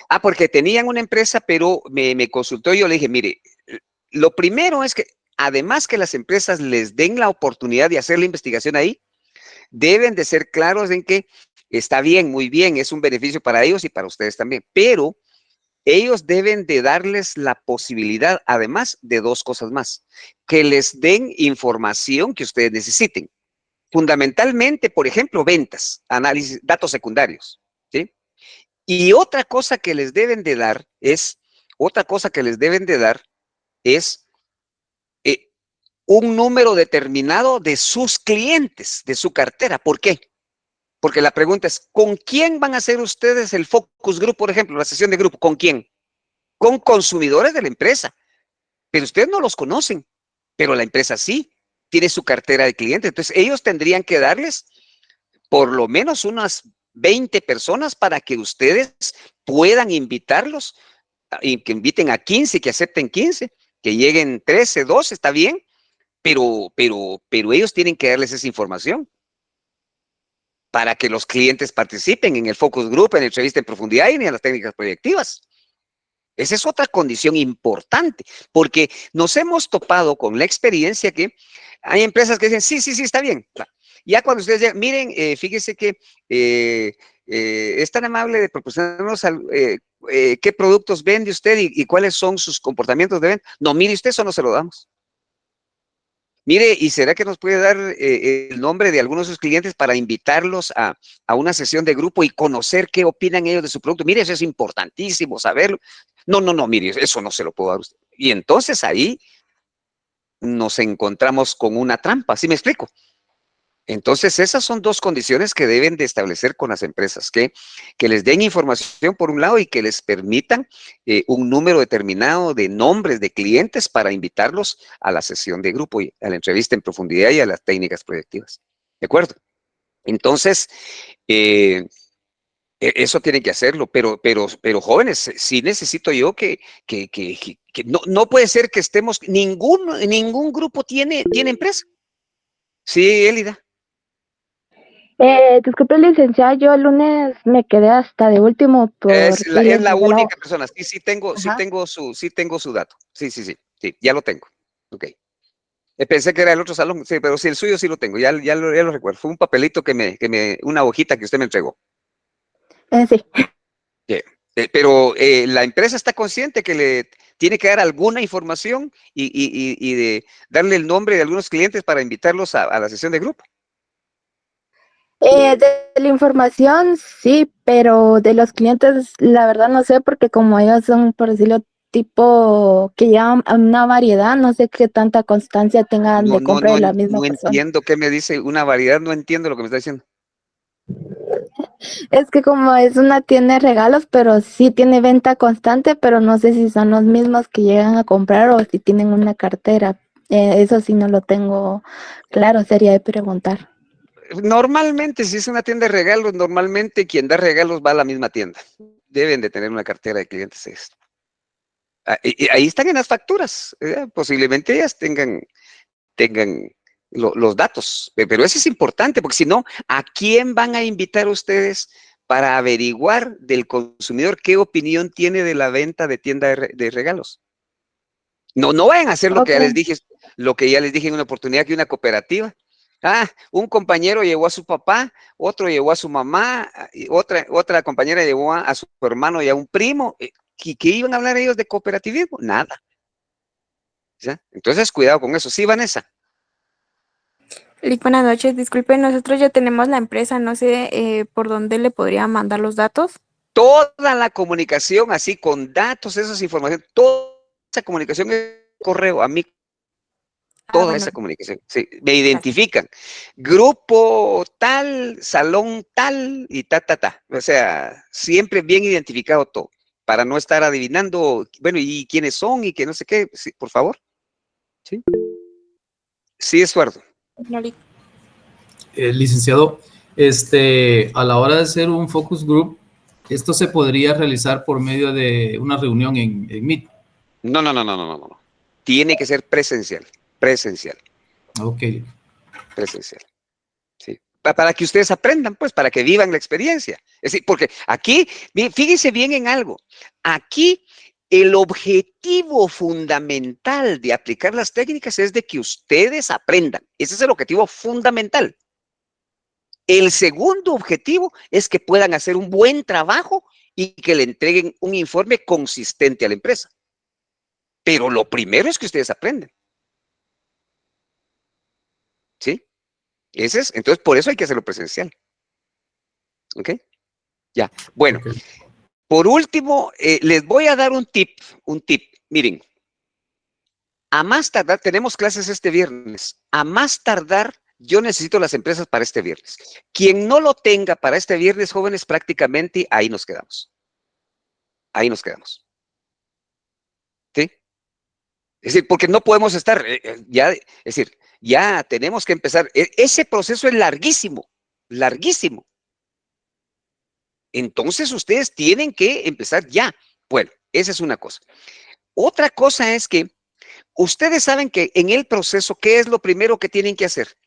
Ah, porque tenían una empresa, pero me consultó y yo le dije, mire, lo primero es que además que las empresas les den la oportunidad de hacer la investigación ahí, deben de ser claros en que está bien, muy bien, es un beneficio para ellos y para ustedes también, pero ellos deben de darles la posibilidad, además de dos cosas más, que les den información que ustedes necesiten. Fundamentalmente, por ejemplo, ventas, análisis, datos secundarios, ¿sí? Y otra cosa que les deben de dar es, un número determinado de sus clientes, de su cartera. ¿Por qué? Porque la pregunta es, ¿con quién van a hacer ustedes el focus group, por ejemplo, la sesión de grupo? ¿Con quién? Con consumidores de la empresa, pero ustedes no los conocen, pero la empresa sí, tiene su cartera de clientes. Entonces, ellos tendrían que darles por lo menos unas 20 personas para que ustedes puedan invitarlos, y que inviten a 15, que acepten 15, que lleguen 13, 12, está bien, pero ellos tienen que darles esa información para que los clientes participen en el focus group, en la entrevista en profundidad y en las técnicas proyectivas. Esa es otra condición importante, porque nos hemos topado con la experiencia que hay empresas que dicen, sí, está bien. Ya cuando ustedes llegan, miren, fíjese que es tan amable de proporcionarnos qué productos vende usted y cuáles son sus comportamientos de venta. No, mire usted, eso no se lo damos. Mire, ¿y será que nos puede dar el nombre de algunos de sus clientes para invitarlos a una sesión de grupo y conocer qué opinan ellos de su producto? Mire, eso es importantísimo saberlo. No, mire, eso no se lo puedo dar a usted. Y entonces ahí nos encontramos con una trampa, ¿sí me explico? Entonces, esas son dos condiciones que deben de establecer con las empresas, que les den información por un lado y que les permitan un número determinado de nombres de clientes para invitarlos a la sesión de grupo y a la entrevista en profundidad y a las técnicas proyectivas. ¿De acuerdo? Entonces, eso tienen que hacerlo, pero jóvenes, sí necesito yo que no puede ser que estemos, ningún grupo tiene empresa. Sí, Elida. Disculpe, licenciada, yo el lunes me quedé hasta de último Es la les llegué única persona. Sí Ajá. tengo su dato. Sí, ya lo tengo. Ok. Pensé que era el otro salón, sí, pero sí, el suyo sí lo tengo, ya lo recuerdo. Fue un papelito una hojita que usted me entregó. Sí. Bien. Pero la empresa está consciente que le tiene que dar alguna información y de darle el nombre de algunos clientes para invitarlos a la sesión de grupo. De la información, sí, pero de los clientes, la verdad no sé, porque como ellos son, por decirlo, tipo que llevan a una variedad, no sé qué tanta constancia tengan de compra de la misma No persona. entiendo qué me dice una variedad, no entiendo lo que me está diciendo. Es que como es una tienda de regalos, pero sí tiene venta constante, pero no sé si son los mismos que llegan a comprar o si tienen una cartera. Eso sí no lo tengo claro, sería de preguntar. Normalmente, si es una tienda de regalos, normalmente quien da regalos va a la misma tienda. Deben de tener una cartera de clientes. Y ahí están en las facturas. Posiblemente ellas tengan los datos. Pero eso es importante, porque si no, ¿a quién van a invitar ustedes para averiguar del consumidor qué opinión tiene de la venta de tienda de regalos? No vayan a hacer lo que ya les dije en una oportunidad, que una cooperativa. Un compañero llevó a su papá, otro llevó a su mamá, y otra compañera llevó a su hermano y a un primo. ¿Qué iban a hablar ellos de cooperativismo? Nada. ¿Ya? Entonces, cuidado con eso. Sí, Vanessa. Buenas noches, disculpe, nosotros ya tenemos la empresa, no sé por dónde le podría mandar los datos. Toda la comunicación, así con datos, esas informaciones, toda esa comunicación es correo, a mí, toda bueno. esa comunicación, sí, me identifican. Grupo tal, salón tal y ta. O sea, siempre bien identificado todo, para no estar adivinando, bueno, y quiénes son y que no sé qué, sí, por favor. Sí, sí, Estuardo. Licenciado, a la hora de hacer un focus group, ¿esto se podría realizar por medio de una reunión en Meet? No. Tiene que ser presencial. Ok. Presencial. Sí. Para que ustedes aprendan, pues, para que vivan la experiencia. Es decir, porque aquí, fíjense bien en algo. Aquí el objetivo fundamental de aplicar las técnicas es de que ustedes aprendan. Ese es el objetivo fundamental. El segundo objetivo es que puedan hacer un buen trabajo y que le entreguen un informe consistente a la empresa. Pero lo primero es que ustedes aprenden. ¿Sí? Entonces, por eso hay que hacerlo presencial. ¿Ok? Ya. Bueno, okay. Por último, les voy a dar un tip. Miren, a más tardar, tenemos clases este viernes. A más tardar, yo necesito las empresas para este viernes. Quien no lo tenga para este viernes, jóvenes, prácticamente ahí nos quedamos. Ahí nos quedamos. ¿Sí? Es decir, porque no podemos estar, es decir, ya tenemos que empezar. Ese proceso es larguísimo, larguísimo. Entonces ustedes tienen que empezar ya. Bueno, esa es una cosa. Otra cosa es que ustedes saben que en el proceso, ¿qué es lo primero que tienen que hacer?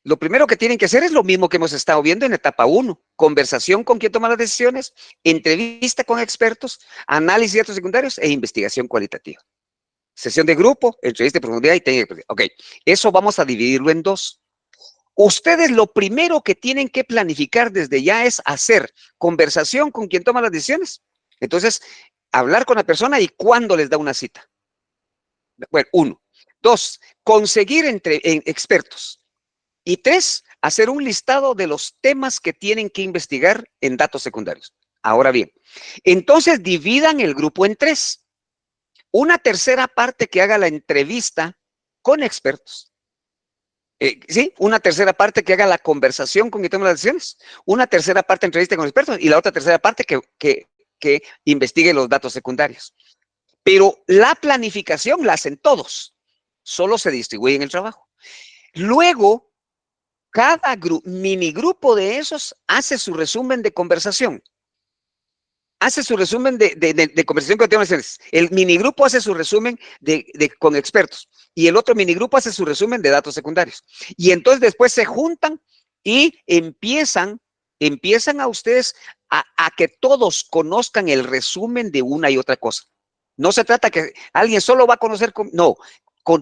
Lo primero que tienen que hacer es lo mismo que hemos estado viendo en etapa 1. Conversación con quien toma las decisiones, entrevista con expertos, análisis de datos secundarios e investigación cualitativa. Sesión de grupo, entrevista de profundidad y técnica. Ok, eso vamos a dividirlo en 2. Ustedes lo primero que tienen que planificar desde ya es hacer conversación con quien toma las decisiones. Entonces, hablar con la persona y cuándo les da una cita. Bueno, 1. 2, conseguir expertos. Y 3, hacer un listado de los temas que tienen que investigar en datos secundarios. Ahora bien, entonces dividan el grupo en 3. Una tercera parte que haga la entrevista con expertos. Sí, una tercera parte que haga la conversación con quien toma las decisiones. Una tercera parte entrevista con expertos y la otra tercera parte que investigue los datos secundarios. Pero la planificación la hacen todos. Solo se distribuyen el trabajo. Luego, cada minigrupo de esos hace su resumen de conversación. Hace su resumen de conversación con temas. El minigrupo hace su resumen con expertos y el otro minigrupo hace su resumen de datos secundarios. Y entonces después se juntan y empiezan a ustedes a que todos conozcan el resumen de una y otra cosa. No se trata que alguien solo va a conocer, no,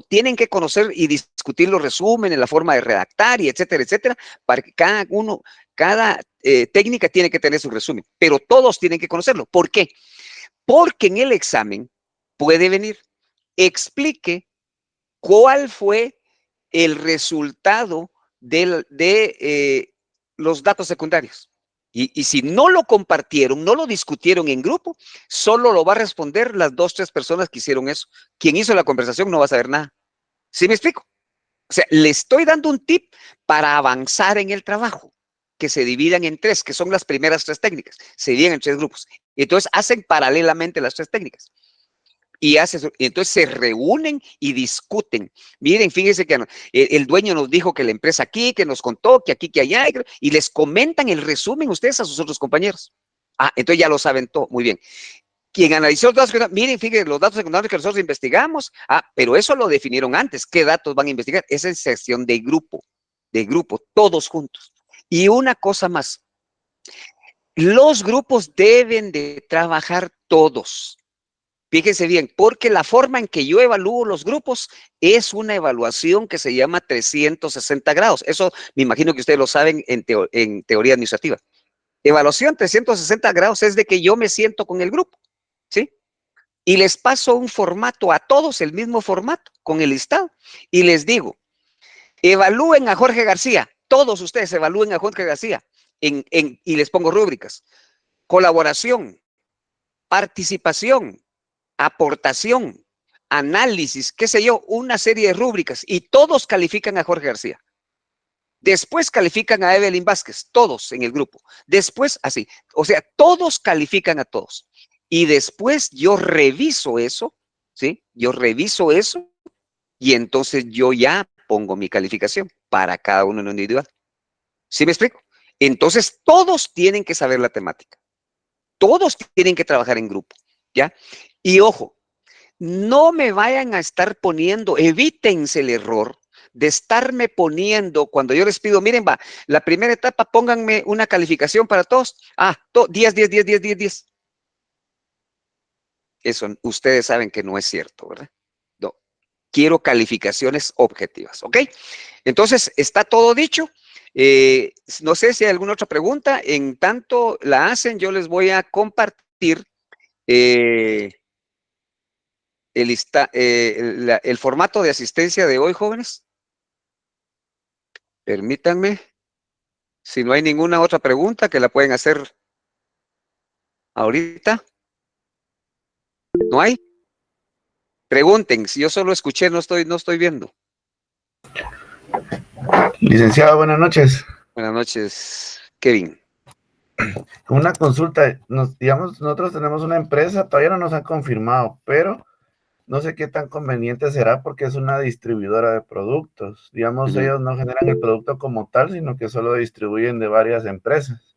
tienen que conocer y discutir los resúmenes, la forma de redactar y etcétera, etcétera, para que cada técnica tiene que tener su resumen, pero todos tienen que conocerlo. ¿Por qué? Porque en el examen puede venir, explique cuál fue el resultado de los datos secundarios. Y si no lo compartieron, no lo discutieron en grupo, solo lo va a responder las 2, 3 personas que hicieron eso. Quien hizo la conversación no va a saber nada. ¿Sí me explico? O sea, le estoy dando un tip para avanzar en el trabajo, que se dividan en 3, que son las primeras 3 técnicas. Se dividen en 3 grupos. Entonces, hacen paralelamente las 3 técnicas. Y entonces se reúnen y discuten. Miren, fíjense que el dueño nos dijo que la empresa aquí, que nos contó, que aquí, que allá, y les comentan el resumen ustedes a sus otros compañeros. Entonces ya lo saben todo. Muy bien. Quien analizó los datos secundarios, miren, fíjense, los datos secundarios que nosotros investigamos, pero eso lo definieron antes. ¿Qué datos van a investigar? Esa es sesión de grupo, todos juntos. Y una cosa más, los grupos deben de trabajar todos. Fíjense bien, porque la forma en que yo evalúo los grupos es una evaluación que se llama 360 grados. Eso me imagino que ustedes lo saben en teoría administrativa. Evaluación 360 grados es de que yo me siento con el grupo, ¿sí? y les paso un formato a todos, el mismo formato, con el listado, y les digo, evalúen a Jorge García, todos ustedes evalúen a Jorge García, y les pongo rúbricas, colaboración, participación, aportación, análisis, qué sé yo, una serie de rúbricas, y todos califican a Jorge García. Después califican a Evelyn Vázquez, todos en el grupo. Después, así, o sea, todos califican a todos. Y después yo reviso eso, ¿sí? Yo reviso eso y entonces yo ya pongo mi calificación para cada uno en individual. ¿Sí me explico? Entonces todos tienen que saber la temática. Todos tienen que trabajar en grupo, ¿ya? Y ojo, no me vayan a estar poniendo, evítense el error de estarme poniendo, cuando yo les pido, miren, va, la primera etapa, pónganme una calificación para todos. 10, 10, 10, 10, 10, 10. Eso ustedes saben que no es cierto, ¿verdad? No. Quiero calificaciones objetivas, ¿ok? Entonces, está todo dicho. No sé si hay alguna otra pregunta. En tanto la hacen, yo les voy a compartir el formato de asistencia de hoy, jóvenes. Permítanme. Si no hay ninguna otra pregunta, que la pueden hacer ahorita. ¿No hay? Pregunten, si yo solo escuché, no estoy viendo. Licenciado, buenas noches. Buenas noches, Kevin. Una consulta, digamos, nosotros tenemos una empresa, todavía no nos han confirmado, pero no sé qué tan conveniente será porque es una distribuidora de productos. Digamos, ellos no generan el producto como tal, sino que solo distribuyen de varias empresas.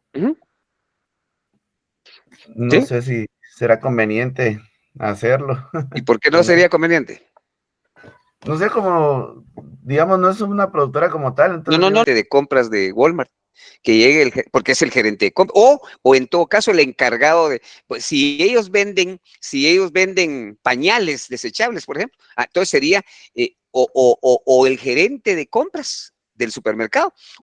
No sé si será conveniente hacerlo. ¿Y por qué no sería conveniente? No sé, como, digamos, no es una productora como tal. Entonces No, de compras de Walmart, que llegue porque es el gerente de compras, o en todo caso el encargado de, pues si ellos venden pañales desechables, por ejemplo, entonces sería o el gerente de compras del supermercado,